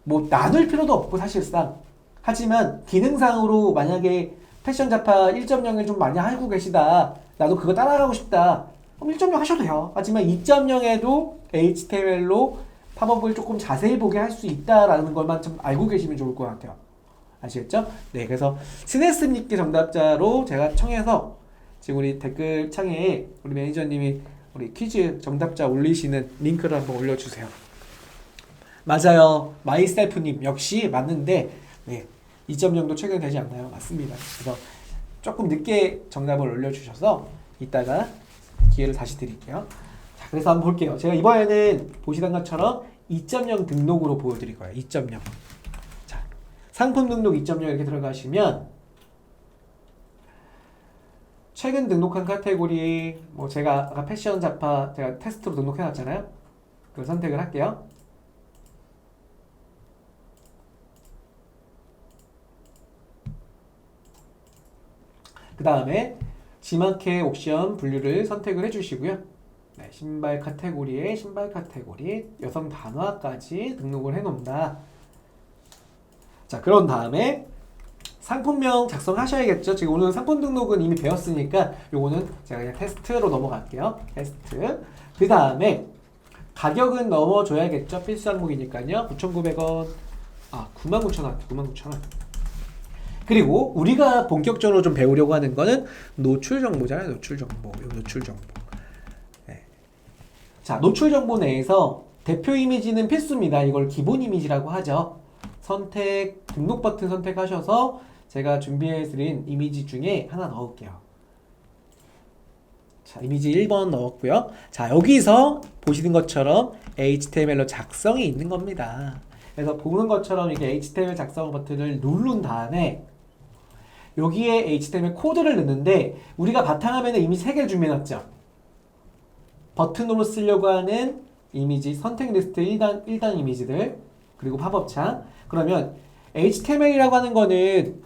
A: 뭐 나눌 필요도 없고 사실상. 하지만 기능상으로 만약에 패션 자파 1.0을 좀 많이 알고 계시다. 나도 그거 따라가고 싶다. 그럼 1.0 하셔도 돼요. 하지만 2.0에도 HTML로 팝업을 조금 자세히 보게 할 수 있다라는 것만 좀 알고 계시면 좋을 것 같아요. 아시겠죠? 네, 그래서 스네스님께 정답자로 제가 청해서 지금 우리 댓글창에 우리 매니저님이 우리 퀴즈 정답자 올리시는 링크를 한번 올려주세요. 맞아요. 마이셀프님 역시 맞는데 네, 2.0도 최근 되지 않나요? 맞습니다. 그래서 조금 늦게 정답을 올려주셔서 이따가 기회를 다시 드릴게요. 자, 그래서 한번 볼게요. 제가 이번에는 보시던 것처럼 2.0 등록으로 보여드릴 거예요. 2.0. 자, 상품 등록 2.0 이렇게 들어가시면 최근 등록한 카테고리 뭐 제가 아까 패션 자파 제가 테스트로 등록해놨잖아요. 그걸 선택을 할게요. 그 다음에 지마켓 옵션 분류를 선택을 해주시고요. 네, 신발 카테고리에 신발 카테고리 여성 단화까지 등록을 해놓는다. 자, 그런 다음에 상품명 작성하셔야겠죠. 지금 오늘 상품 등록은 이미 배웠으니까 요거는 제가 그냥 테스트로 넘어갈게요. 테스트. 그 다음에 가격은 넣어줘야겠죠. 필수 항목이니까요. 9,900원. 아, 99,000원. 99,000원. 그리고 우리가 본격적으로 좀 배우려고 하는 거는 노출 정보잖아요. 노출 정보. 노출 정보. 네. 자, 노출 정보 내에서 대표 이미지는 필수입니다. 이걸 기본 이미지라고 하죠. 선택, 등록 버튼 선택하셔서 제가 준비해드린 이미지 중에 하나 넣을게요. 자, 이미지 1번 넣었고요. 자, 여기서 보시는 것처럼 HTML로 작성이 있는 겁니다. 그래서 보는 것처럼 이렇게 HTML 작성 버튼을 누른 다음에 여기에 HTML 코드를 넣는데 우리가 바탕화면에 이미 3개를 준비해놨죠. 버튼으로 쓰려고 하는 이미지 선택 리스트 1단 이미지들 그리고 팝업창. 그러면 HTML이라고 하는 거는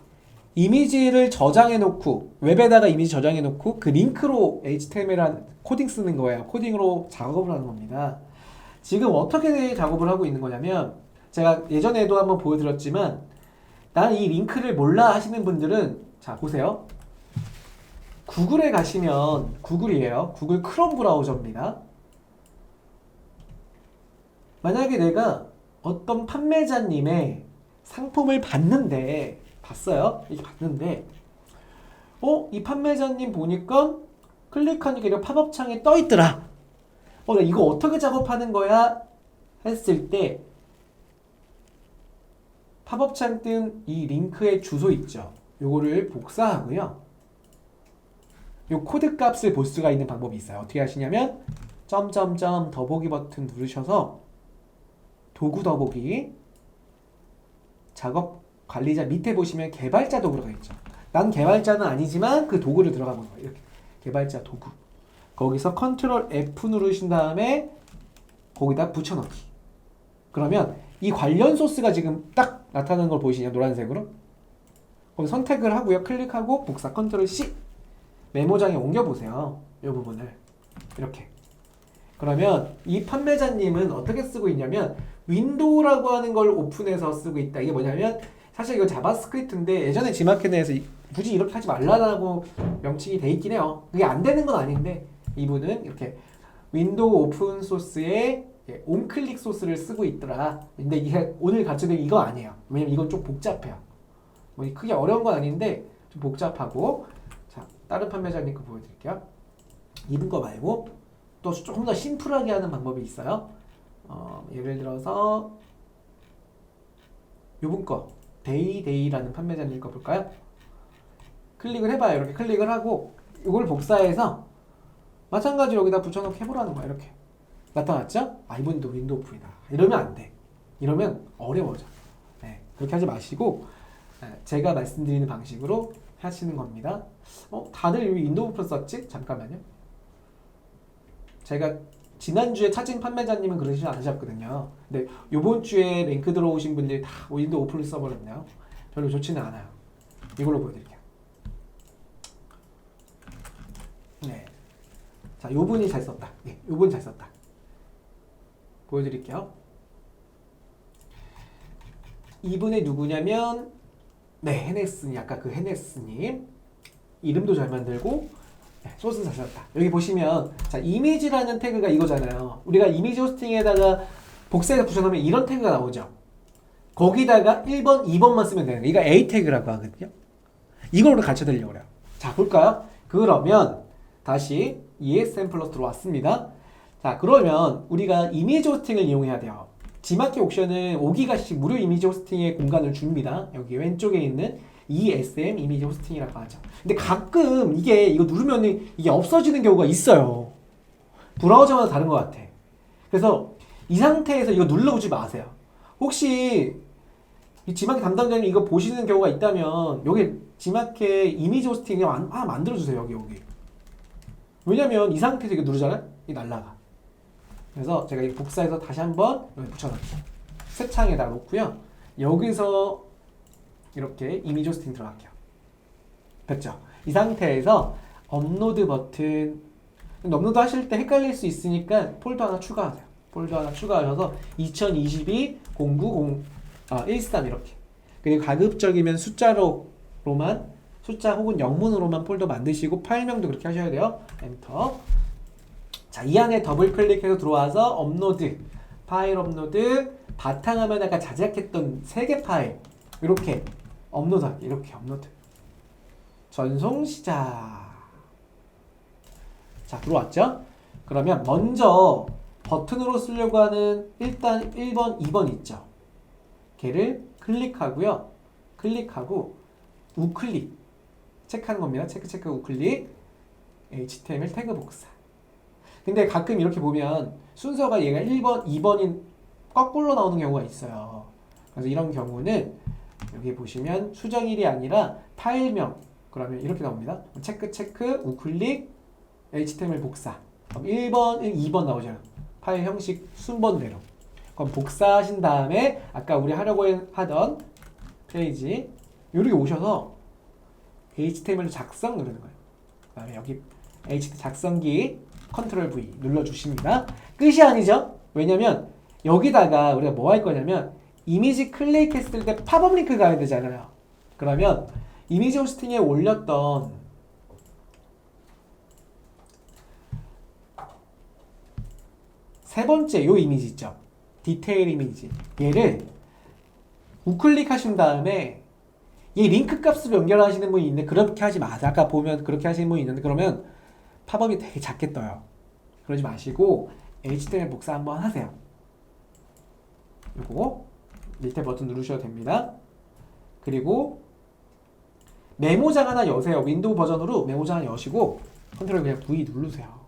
A: 이미지를 저장해 놓고 웹에다가 이미지 저장해 놓고 그 링크로 HTML 코딩 쓰는 거예요. 코딩으로 작업을 하는 겁니다. 지금 어떻게 작업을 하고 있는 거냐면 제가 예전에도 한번 보여드렸지만 난 이 링크를 몰라 하시는 분들은 자 보세요. 구글에 가시면 구글이에요. 구글 크롬 브라우저입니다. 만약에 내가 어떤 판매자님의 상품을 봤는데 봤어요. 이렇게 봤는데 이 판매자님 보니까 클릭하니까 이런 팝업창에 떠있더라. 나 이거 어떻게 작업하는 거야? 했을 때 팝업창 뜬 이 링크의 주소 있죠. 요거를 복사하고요. 요 코드 값을 볼 수가 있는 방법이 있어요. 어떻게 하시냐면 점점점 더보기 버튼 누르셔서 도구 더보기 작업 관리자 밑에 보시면 개발자 도구가 있죠. 난 개발자는 아니지만 그 도구를 들어가 보는 거예요. 이렇게 개발자 도구. 거기서 컨트롤 F 누르신 다음에 거기다 붙여넣기. 그러면 이 관련 소스가 지금 딱 나타나는 걸 보이시냐? 노란색으로. 거기 선택을 하고요. 클릭하고 복사 컨트롤 C. 메모장에 옮겨보세요. 이 부분을. 이렇게. 그러면 이 판매자님은 어떻게 쓰고 있냐면 윈도우라고 하는 걸 오픈해서 쓰고 있다. 이게 뭐냐면 사실 이거 자바스크립트인데 예전에 지마켓 내에서 굳이 이렇게 하지 말라고 명칭이 돼 있긴 해요. 그게 안 되는 건 아닌데 이분은 이렇게 윈도우 오픈 소스에 온클릭 소스를 쓰고 있더라. 근데 이게 오늘 가르쳐드린 이거 아니에요. 왜냐면 이건 좀 복잡해요. 뭐 크게 어려운 건 아닌데 좀 복잡하고. 자, 다른 판매자님 거 보여드릴게요. 이분 거 말고 또 조금 더 심플하게 하는 방법이 있어요. 예를 들어서 요번 거 데이라는 판매자님 거 볼까요? 클릭을 해봐요. 이렇게 클릭을 하고 이걸 복사해서 마찬가지로 여기다 붙여놓고 해보라는 거야. 이렇게 나타났죠? 이번도 윈도우 오픈이다. 이러면 안 돼. 이러면 어려워져. 네, 그렇게 하지 마시고 제가 말씀드리는 방식으로 하시는 겁니다. 다들 윈도우 오픈 썼지? 잠깐만요. 제가 지난주에 찾은 판매자님은 그러시지 않으셨거든요. 근데 요번 주에 랭크 들어오신 분들이 다 윈도우 오픈을 써버렸네요. 별로 좋지는 않아요. 이걸로 보여드릴게요. 네. 자, 요분이 잘 썼다. 네, 요분 잘 썼다. 보여드릴게요. 이분이 누구냐면 헤네스님, 아까 그 헤네스님 이름도 잘 만들고 소스 잘 썼다. 여기 보시면 자, 이미지라는 태그가 이거잖아요. 우리가 이미지 호스팅에다가 복사해서 붙여놓으면 이런 태그가 나오죠. 거기다가 1번, 2번만 쓰면 되는 거예요. 이거 A 태그라고 하거든요. 이걸로 가르쳐드리려고 그래요. 자, 볼까요? 그러면 다시 ESM 플러스 들어왔습니다. 자, 그러면 우리가 이미지 호스팅을 이용해야 돼요. G마켓 옥션은 5기가씩 무료 이미지 호스팅의 공간을 줍니다. 여기 왼쪽에 있는 ESM 이미지 호스팅이라고 하죠. 근데 가끔 이거 누르면 이게 없어지는 경우가 있어요. 브라우저마다 다른 것 같아. 그래서 이 상태에서 이거 눌러보지 마세요. 혹시 이 G마켓 담당자님 이거 보시는 경우가 있다면 여기 G마켓 이미지 호스팅 하나 만들어주세요. 여기. 왜냐면 이 상태에서 이거 누르잖아요? 이게 날라가. 그래서 제가 이 복사해서 다시 한번 여기 붙여놓을게요. 새 창에다 놓고요. 여기서 이렇게 이미지 호스팅 들어갈게요. 됐죠? 이 상태에서 업로드 버튼, 업로드 하실 때 헷갈릴 수 있으니까 폴더 하나 추가하세요. 폴더 하나 추가하셔서 2022 090 13 이렇게. 그리고 가급적이면 숫자로만, 숫자 혹은 영문으로만 폴더 만드시고 파일명도 그렇게 하셔야 돼요. 엔터. 자, 이 안에 더블 클릭해서 들어와서 업로드, 파일 업로드, 바탕화면 아까 자작했던 3개 파일 이렇게 업로드하기. 이렇게 업로드. 전송 시작. 자, 들어왔죠? 그러면 먼저 버튼으로 쓰려고 하는 일단 1번, 2번 있죠? 걔를 클릭하고요. 클릭하고 우클릭 체크하는 겁니다. 체크 우클릭 HTML 태그 복사. 근데 가끔 이렇게 보면 순서가 얘가 1번, 2번인 거꾸로 나오는 경우가 있어요. 그래서 이런 경우는 여기 보시면 수정일이 아니라 파일명 그러면 이렇게 나옵니다. 체크 우클릭 HTML 복사. 그럼 1번, 2번 나오죠. 파일 형식 순번대로. 그럼 복사하신 다음에 아까 우리 하려고 하던 페이지 이렇게 오셔서 HTML 작성 누르는 거예요. 그 다음에 여기 HTML 작성기 컨트롤 V 눌러주십니다. 끝이 아니죠? 왜냐면 여기다가 우리가 뭐 할 거냐면 이미지 클릭했을 때 팝업 링크 가야 되잖아요. 그러면 이미지 호스팅에 올렸던 세 번째 요 이미지 있죠? 디테일 이미지. 얘를 우클릭하신 다음에 이 링크 값으로 연결하시는 분이 있는데 그렇게 하지 마세요. 아까 보면 그렇게 하시는 분이 있는데 그러면 팝업이 되게 작게 떠요. 그러지 마시고 HTML 복사 한번 하세요. 요거 밑에 버튼 누르셔도 됩니다. 그리고 메모장 하나 여세요. 윈도우 버전으로 메모장 하나 여시고 컨트롤 그냥 V 누르세요.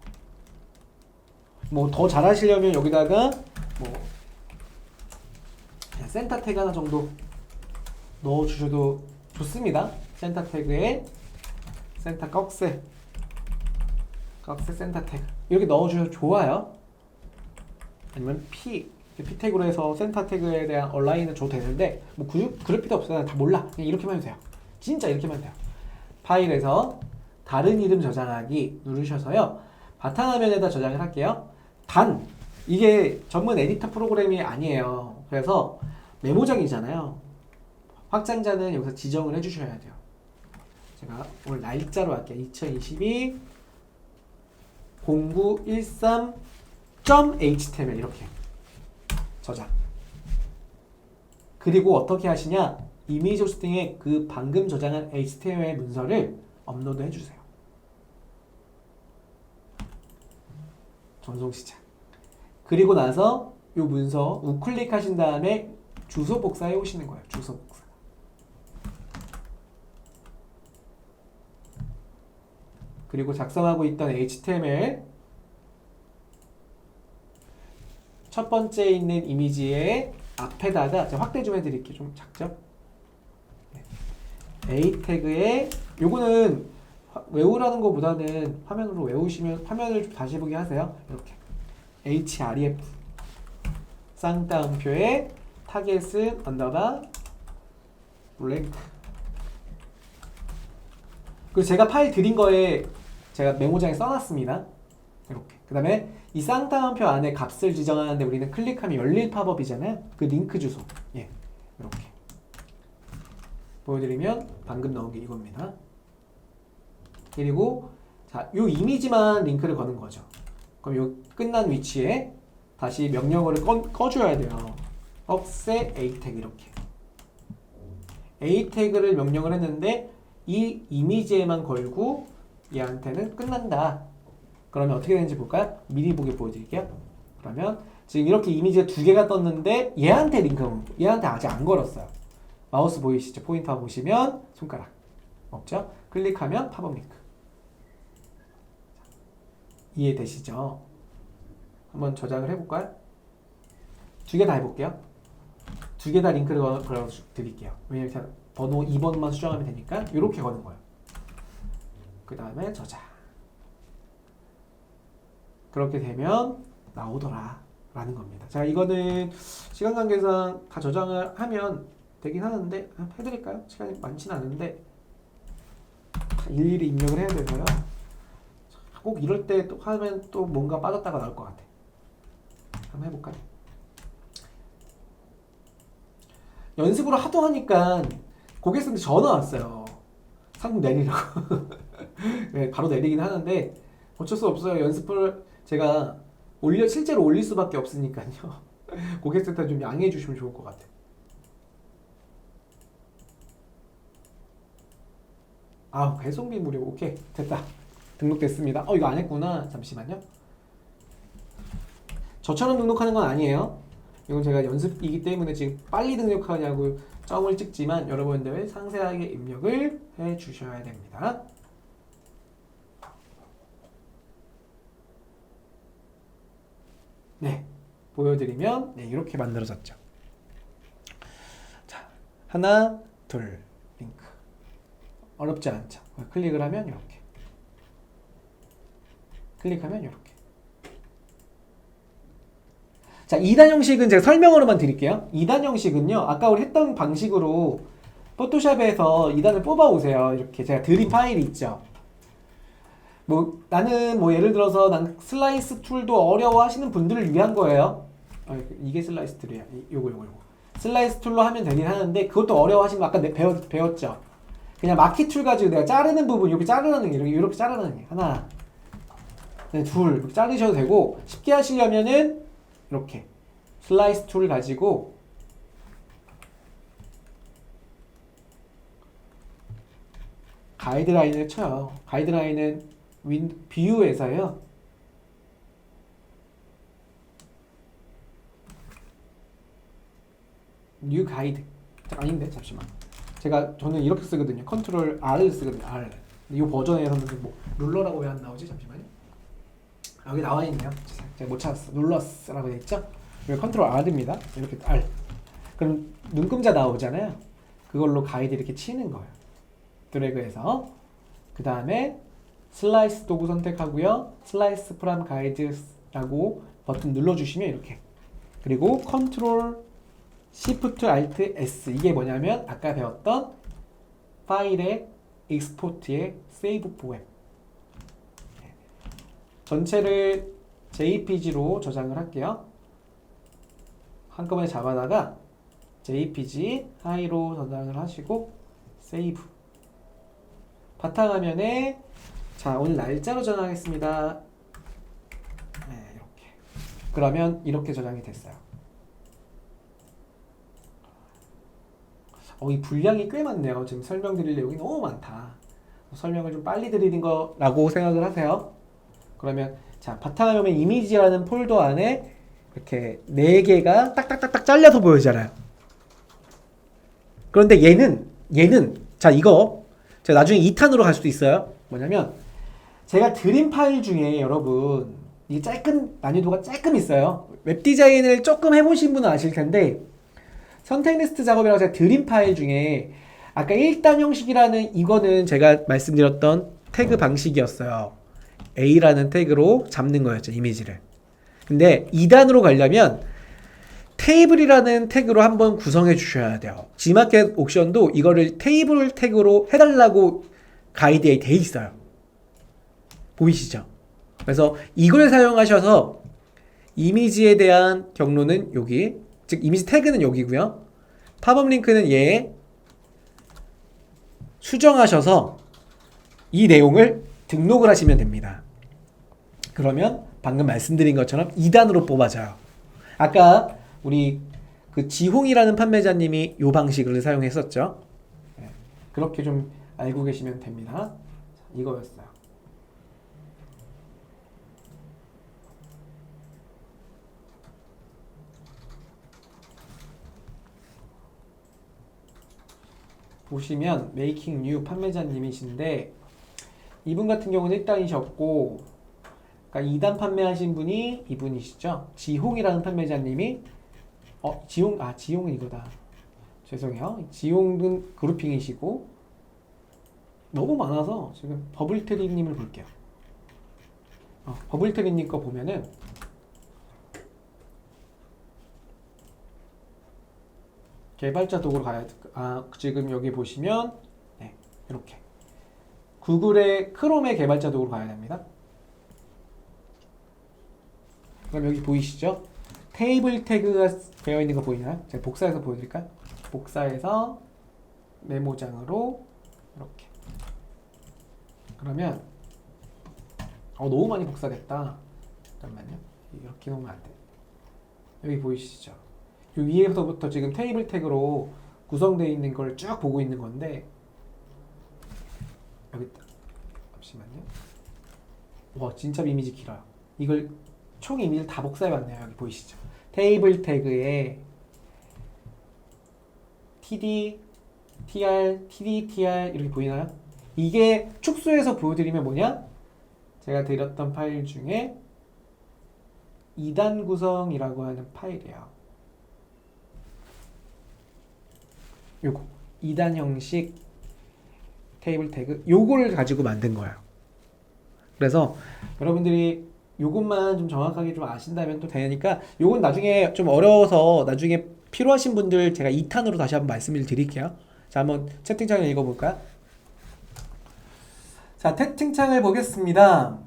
A: 뭐 더 잘하시려면 여기다가 뭐 그냥 센터 태그 하나 정도 넣어주셔도 좋습니다. 센터 태그에 센터 꺽쇠 센터 태그 이렇게 넣어주셔도 좋아요. 아니면 P 태그로 해서 센터 태그에 대한 얼라인을 줘도 되는데 뭐 그럴 필요 없어요. 다 몰라. 그냥 이렇게만 해도 돼요. 진짜 이렇게만 해도 돼요. 파일에서 다른 이름 저장하기 누르셔서요. 바탕화면에다 저장을 할게요. 단 이게 전문 에디터 프로그램이 아니에요. 그래서 메모장이잖아요. 확장자는 여기서 지정을 해주셔야 돼요. 제가 오늘 날짜로 할게요. 2022 0913.html 이렇게 저장. 그리고 어떻게 하시냐? 이미지 호스팅에 그 방금 저장한 HTML 문서를 업로드 해주세요. 전송 시작. 그리고 나서 요 문서 우클릭하신 다음에 주소 복사해 오시는 거예요. 주소 복사. 그리고 작성하고 있던 HTML 첫 번째 있는 이미지의 앞에다가 제가 확대 좀 해드릴게요. 좀 작죠? A 태그에 요거는 외우라는 것보다는 화면으로 외우시면 화면을 좀 다시 보게 하세요. 이렇게 href 쌍따옴표에 타겟은 언더바 블랭크. 그리고 제가 파일 드린 거에 제가 메모장에 써놨습니다. 이렇게. 그 다음에 이 쌍따옴표 안에 값을 지정하는데 우리는 클릭하면 열릴 팝업이잖아요. 그 링크 주소. 예, 이렇게 보여드리면 방금 넣은 게 이겁니다. 그리고 자, 요 이미지만 링크를 거는 거죠. 그럼 요 끝난 위치에 다시 명령어를 꺼줘야 돼요. offset a 태그 이렇게. a 태그를 명령을 했는데 이 이미지에만 걸고 얘한테는 끝난다. 그러면 어떻게 되는지 볼까요? 미리 보게 보여드릴게요. 그러면 지금 이렇게 이미지가 두 개가 떴는데 얘한테 얘한테 아직 안 걸었어요. 마우스 보이시죠? 포인터 보시면 손가락 없죠? 클릭하면 팝업 링크. 이해되시죠? 한번 저장을 해볼까요? 두 개 다 해볼게요. 두 개 다 링크를 걸어 드릴게요. 왜냐면 번호 2번만 수정하면 되니까 이렇게 거는 거예요. 그 다음에 저장. 그렇게 되면 나오더라 라는 겁니다. 자, 이거는 시간 관계상 다 저장을 하면 되긴 하는데 해드릴까요? 시간이 많지는 않은데 일일이 입력을 해야 되고요. 꼭 이럴 때 또 하면 또 뭔가 빠졌다가 나올 것 같아. 한번 해볼까요? 연습으로 하도 하니까 고객님한테 전화 왔어요. 상품 내리라고. 네, 바로 내리긴 하는데 어쩔 수 없어요. 연습을 제가 실제로 올릴 수밖에 없으니까요. 고객센터 좀 양해해 주시면 좋을 것 같아요. 아, 배송비 무료. 오케이, 됐다. 등록됐습니다. 이거 안 했구나. 잠시만요. 저처럼 등록하는 건 아니에요. 이건 제가 연습이기 때문에 지금 빨리 등록하냐고 점을 찍지만 여러분들 상세하게 입력을 해 주셔야 됩니다. 네, 보여드리면 네, 이렇게 만들어졌죠. 자, 하나, 둘, 링크. 어렵지 않죠. 클릭을 하면 이렇게. 클릭하면 이렇게. 자, 2단 형식은 제가 설명으로만 드릴게요. 2단 형식은요, 아까 우리 했던 방식으로 포토샵에서 2단을 뽑아 오세요. 이렇게 제가 드린 파일이 있죠. 나는 예를 들어서 난 슬라이스 툴도 어려워하시는 분들을 위한 거예요. 이게 슬라이스 툴이야. 요거. 슬라이스 툴로 하면 되긴 하는데 그것도 어려워하시는 거 아까 배웠죠. 그냥 마키 툴 가지고 내가 자르는 부분 이렇게 자르는 게 이렇게 자르는 게 하나, 네, 둘 이렇게 자르셔도 되고 쉽게 하시려면은 이렇게 슬라이스 툴을 가지고 가이드라인을 쳐요. 가이드라인은 뷰에서요. 뉴 가이드. 아닌데 잠시만. 저는 이렇게 쓰거든요. 컨트롤 R을 쓰거든요. R. 이 버전에서는 룰러라고 왜 안 나오지? 잠시만요. 여기 나와 있네요. 제가 못 찾았어. 룰러스라고 돼 있죠? 여기 컨트롤 R입니다. 이렇게 R. 그럼 눈금자 나오잖아요. 그걸로 가이드 이렇게 치는 거예요. 드래그해서 그 다음에 슬라이스 도구 선택하고요. 슬라이스 프롬 가이드라고 버튼 눌러주시면 이렇게. 그리고 컨트롤 Shift Alt S. 이게 뭐냐면 아까 배웠던 파일의 익스포트의 세이브 포엠. 전체를 JPG로 저장을 할게요. 한꺼번에 잡아다가 JPG 하이로 저장을 하시고 세이브. 바탕화면에 자, 오늘 날짜로 저장하겠습니다. 네, 이렇게. 그러면 이렇게 저장이 됐어요. 이 분량이 꽤 많네요. 지금 설명드릴 내용이 너무 많다. 설명을 좀 빨리 드리는 거라고 생각을 하세요. 그러면 자, 바탕화면 이미지라는 폴더 안에 이렇게 4개가 딱딱딱딱 잘려서 보여지잖아요. 그런데 얘는 자 이거 제가 나중에 2탄으로 갈 수도 있어요. 뭐냐면 제가 드린 파일 중에 여러분 이게 난이도가 조금 있어요. 웹 디자인을 조금 해보신 분은 아실 텐데 선택 리스트 작업이라고 제가 드린 파일 중에 아까 1단 형식이라는 이거는 제가 말씀드렸던 태그 방식이었어요. A라는 태그로 잡는 거였죠, 이미지를. 근데 2단으로 가려면 테이블이라는 태그로 한번 구성해 주셔야 돼요. G마켓 옥션도 이거를 테이블 태그로 해달라고 가이드에 돼 있어요. 보이시죠? 그래서 이걸 사용하셔서 이미지에 대한 경로는 여기, 즉 이미지 태그는 여기고요. 팝업 링크는 얘 수정하셔서 이 내용을 등록을 하시면 됩니다. 그러면 방금 말씀드린 것처럼 2단으로 뽑아져요. 아까 우리 그 지홍이라는 판매자님이 이 방식을 사용했었죠. 그렇게 좀 알고 계시면 됩니다. 이거였어요. 보시면 메이킹 뉴 판매자님이신데 이분 같은 경우는 1단이셨고 그러니까 2단 판매하신 분이 이분이시죠. 지홍이라는 판매자님이 지홍은 이거다. 죄송해요. 지홍은 그룹핑이시고 너무 많아서 지금 버블트리님을 볼게요. 버블트리님 거 보면은 개발자 도구로 가야 돼. 지금 여기 보시면 네, 이렇게 구글의 크롬의 개발자 도구로 가야 됩니다. 그럼 여기 보이시죠? 테이블 태그가 되어 있는 거 보이나요? 제가 복사해서 보여드릴까요? 복사해서 메모장으로 이렇게. 그러면 너무 많이 복사됐다. 잠깐만요. 이렇게 놓으면 안 돼. 여기 보이시죠? 이 위에서부터 지금 테이블 태그로 구성되어 있는 걸 쭉 보고 있는 건데 여기 있다. 잠시만요. 와 진짜 이미지 길어요. 이걸 총 이미지를 다 복사해봤네요. 여기 보이시죠? 테이블 태그에 td, tr, td, tr 이렇게 보이나요? 이게 축소해서 보여드리면 뭐냐? 제가 드렸던 파일 중에 2단 구성이라고 하는 파일이에요. 요거 2단 형식 테이블 태그 요거를 가지고 만든 거예요. 그래서 여러분들이 요것만 좀 정확하게 좀 아신다면 또 되니까 요건 나중에 좀 어려워서 나중에 필요하신 분들 제가 2탄으로 다시 한번 말씀을 드릴게요. 자, 한번 채팅창을 읽어볼까요? 자, 채팅창을 보겠습니다.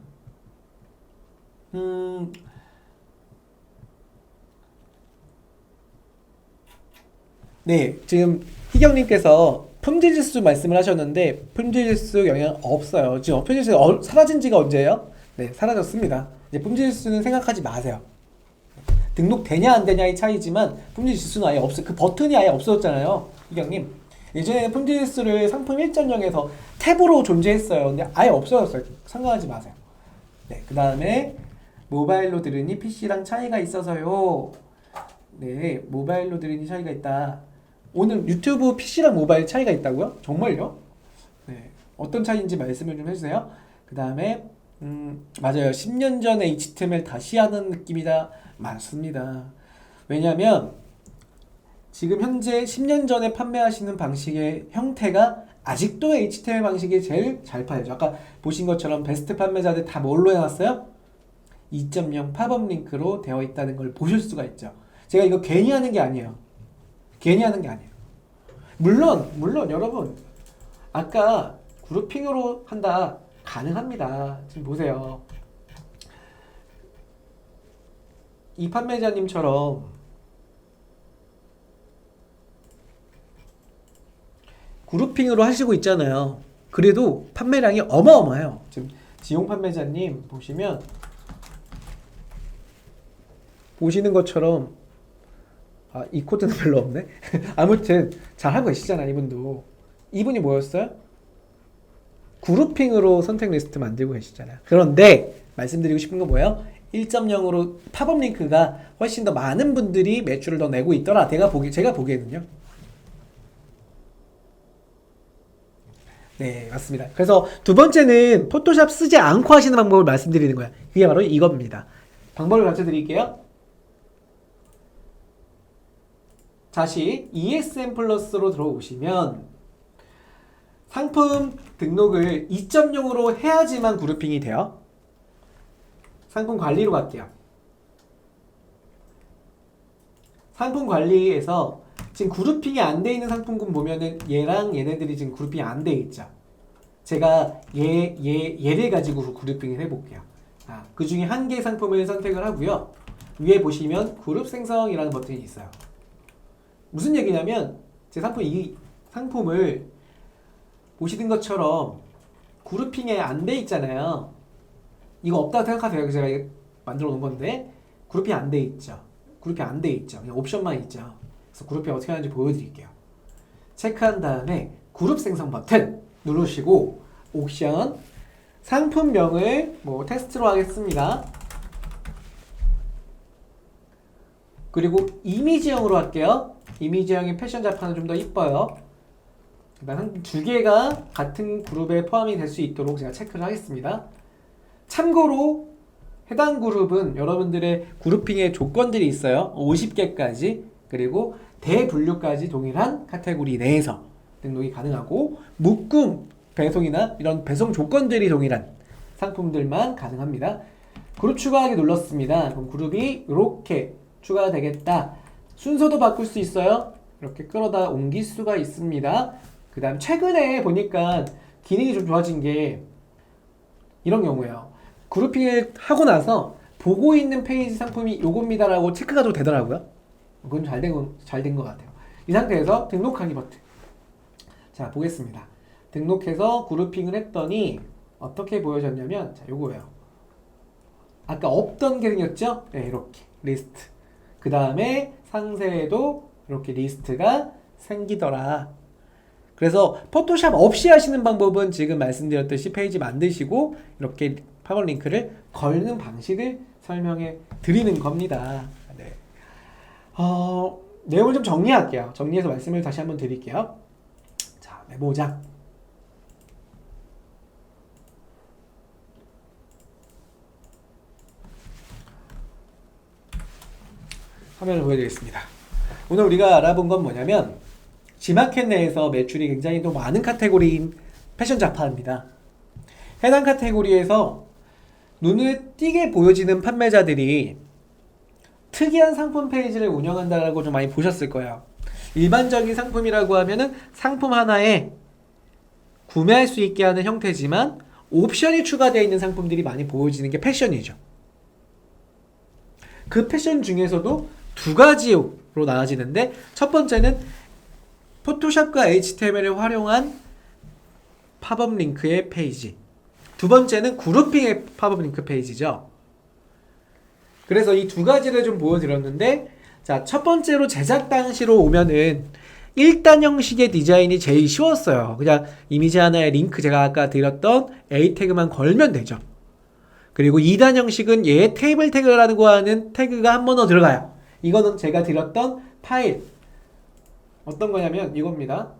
A: 네, 지금 희경님께서 품질지수 말씀을 하셨는데 품질지수 영향 없어요. 지금 품질지수 사라진 지가 언제예요? 네, 사라졌습니다. 이제 품질지수는 생각하지 마세요. 등록되냐 안 되냐의 차이지만 품질지수는 아예 없어요. 그 버튼이 아예 없어졌잖아요. 희경님. 예전에는 품질지수를 상품 1.0에서 탭으로 존재했어요. 근데 아예 없어졌어요. 상관하지 마세요. 네, 그 다음에 모바일로 들으니 PC랑 차이가 있어서요. 네, 모바일로 들으니 차이가 있다. 오늘 유튜브 PC랑 모바일 차이가 있다고요? 정말요? 네, 어떤 차이인지 말씀을 좀 해주세요. 그 다음에 맞아요. 10년 전 HTML 다시 하는 느낌이다. 맞습니다. 왜냐면 지금 현재 10년 전에 판매하시는 방식의 형태가 아직도 HTML 방식이 제일 잘 팔리죠. 아까 보신 것처럼 베스트 판매자들 다 뭘로 해놨어요? 2.0 팝업 링크로 되어 있다는 걸 보실 수가 있죠. 제가 이거 괜히 하는 게 아니에요. 괜히 하는 게 아니에요. 물론 여러분 아까 그룹핑으로 한다 가능합니다. 지금 보세요. 이 판매자님처럼 그룹핑으로 하시고 있잖아요. 그래도 판매량이 어마어마해요. 지금 지용 판매자님 보시면 보시는 것처럼 이 코드는 별로 없네. 아무튼 잘하고 계시잖아. 이분이 뭐였어요? 그룹핑으로 선택 리스트 만들고 계시잖아요. 그런데 말씀드리고 싶은 건 뭐예요? 1.0으로 팝업 링크가 훨씬 더 많은 분들이 매출을 더 내고 있더라. 제가 보기에는요. 네, 맞습니다. 그래서 두 번째는 포토샵 쓰지 않고 하시는 방법을 말씀드리는 거야. 그게 바로 이겁니다. 방법을 가르쳐 드릴게요. 다시 ESN 플러스로 들어오시면 상품 등록을 2.0으로 해야지만 그룹핑이 돼요. 상품 관리로 갈게요. 상품 관리에서 지금 그룹핑이 안 돼 있는 상품군 보면은 얘랑 얘네들이 지금 그룹핑이 안 돼 있죠. 제가 얘를 가지고 그룹핑을 해볼게요. 그 중에 한 개의 상품을 선택을 하고요. 위에 보시면 그룹 생성이라는 버튼이 있어요. 무슨 얘기냐면 제 이 상품을 보시는 것처럼 그룹핑에 안 돼 있잖아요. 이거 없다고 생각하세요. 제가 만들어 놓은 건데 그룹핑이 안 돼 있죠. 그룹핑이 안 돼 있죠. 그냥 옵션만 있죠. 그래서 그룹핑 어떻게 하는지 보여드릴게요. 체크한 다음에 그룹 생성 버튼 누르시고 옵션 상품명을 뭐 테스트로 하겠습니다. 그리고 이미지형으로 할게요. 이미지형이 패션 자판은 좀 더 이뻐요. 일단 두 개가 같은 그룹에 포함이 될 수 있도록 제가 체크를 하겠습니다. 참고로 해당 그룹은 여러분들의 그룹핑의 조건들이 있어요. 50개까지 그리고 대분류까지 동일한 카테고리 내에서 등록이 가능하고 묶음 배송이나 이런 배송 조건들이 동일한 상품들만 가능합니다. 그룹 추가하기 눌렀습니다. 그럼 그룹이 이렇게 추가가 되겠다. 순서도 바꿀 수 있어요. 이렇게 끌어다 옮길 수가 있습니다. 그 다음 최근에 보니까 기능이 좀 좋아진 게 이런 경우예요. 그룹핑을 하고 나서 보고 있는 페이지 상품이 요겁니다 라고 체크가 또 되더라고요. 그건 잘 된 것 같아요. 이 상태에서 등록하기 버튼. 자, 보겠습니다. 등록해서 그룹핑을 했더니 어떻게 보여졌냐면 자, 요거예요. 아까 없던 기능이었죠? 네, 이렇게 리스트. 그 다음에 상세에도 이렇게 리스트가 생기더라. 그래서 포토샵 없이 하시는 방법은 지금 말씀드렸듯이 페이지 만드시고 이렇게 팝업 링크를 걸는 방식을 설명해 드리는 겁니다. 네. 내용을 좀 정리할게요. 정리해서 말씀을 다시 한번 드릴게요. 자, 메모장. 화면을 보여드리겠습니다. 오늘 우리가 알아본 건 뭐냐면 G마켓 내에서 매출이 굉장히 또 많은 카테고리인 패션 잡화입니다. 해당 카테고리에서 눈에 띄게 보여지는 판매자들이 특이한 상품 페이지를 운영한다라고 좀 많이 보셨을 거예요. 일반적인 상품이라고 하면은 상품 하나에 구매할 수 있게 하는 형태지만 옵션이 추가되어 있는 상품들이 많이 보여지는 게 패션이죠. 그 패션 중에서도 두 가지로 나눠지는데 첫 번째는 포토샵과 HTML을 활용한 팝업 링크의 페이지, 두 번째는 그룹핑의 팝업 링크 페이지죠. 그래서 이 두 가지를 좀 보여드렸는데 자, 첫 번째로 제작 당시로 오면은 1단 형식의 디자인이 제일 쉬웠어요. 그냥 이미지 하나에 링크 제가 아까 드렸던 A 태그만 걸면 되죠. 그리고 2단 형식은 얘 테이블 태그라고 하는 태그가 한 번 더 들어가요. 이거는 제가 드렸던 파일 어떤 거냐면 이겁니다.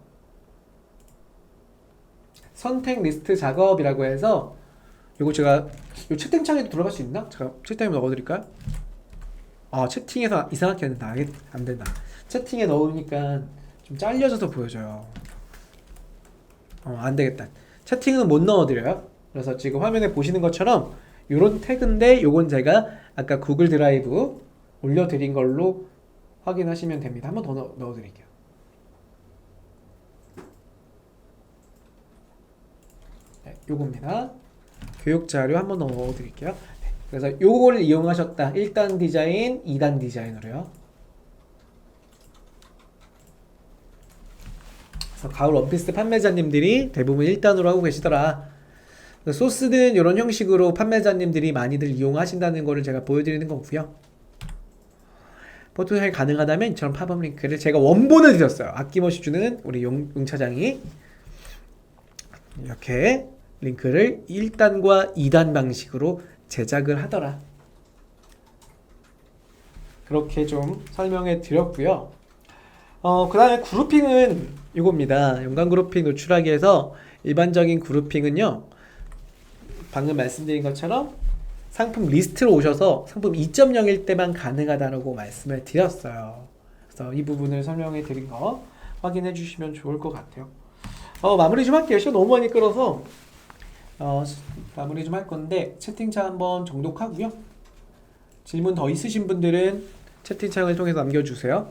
A: 선택 리스트 작업이라고 해서 이거 제가 이 채팅창에도 들어갈 수 있나? 제가 채팅에 넣어드릴까요? 채팅에서 이상하게 했는데 안 된다. 채팅에 넣으니까 좀 잘려져서 보여져요. 안 되겠다. 채팅은 못 넣어드려요. 그래서 지금 화면에 보시는 것처럼 이런 태그인데 요건 제가 아까 구글 드라이브 올려드린 걸로 확인하시면 됩니다. 한 번 더 넣어드릴게요. 네, 요겁니다. 교육자료 한 번 넣어드릴게요. 네, 그래서 요거를 이용하셨다. 1단 디자인, 2단 디자인으로요. 그래서 가을 원피스 판매자님들이 대부분 1단으로 하고 계시더라. 소스는 이런 형식으로 판매자님들이 많이들 이용하신다는 거를 제가 보여드리는 거고요. 포토샵이 가능하다면 이처럼 팝업 링크를 제가 원본을 드렸어요. 아낌없이 주는 우리 용 차장이 이렇게 링크를 1단과 2단 방식으로 제작을 하더라. 그렇게 좀 설명해 드렸고요. 그 다음에 그룹핑은 이겁니다. 연관 그룹핑 노출하기에서 일반적인 그룹핑은요, 방금 말씀드린 것처럼 상품 리스트로 오셔서 상품 2.0일 때만 가능하다고 말씀을 드렸어요. 그래서 이 부분을 설명해 드린 거 확인해 주시면 좋을 것 같아요. 마무리 좀 할게요. 시간 너무 많이 끌어서 마무리 좀 할 건데 채팅창 한번 정독하고요. 질문 더 있으신 분들은 채팅창을 통해서 남겨주세요.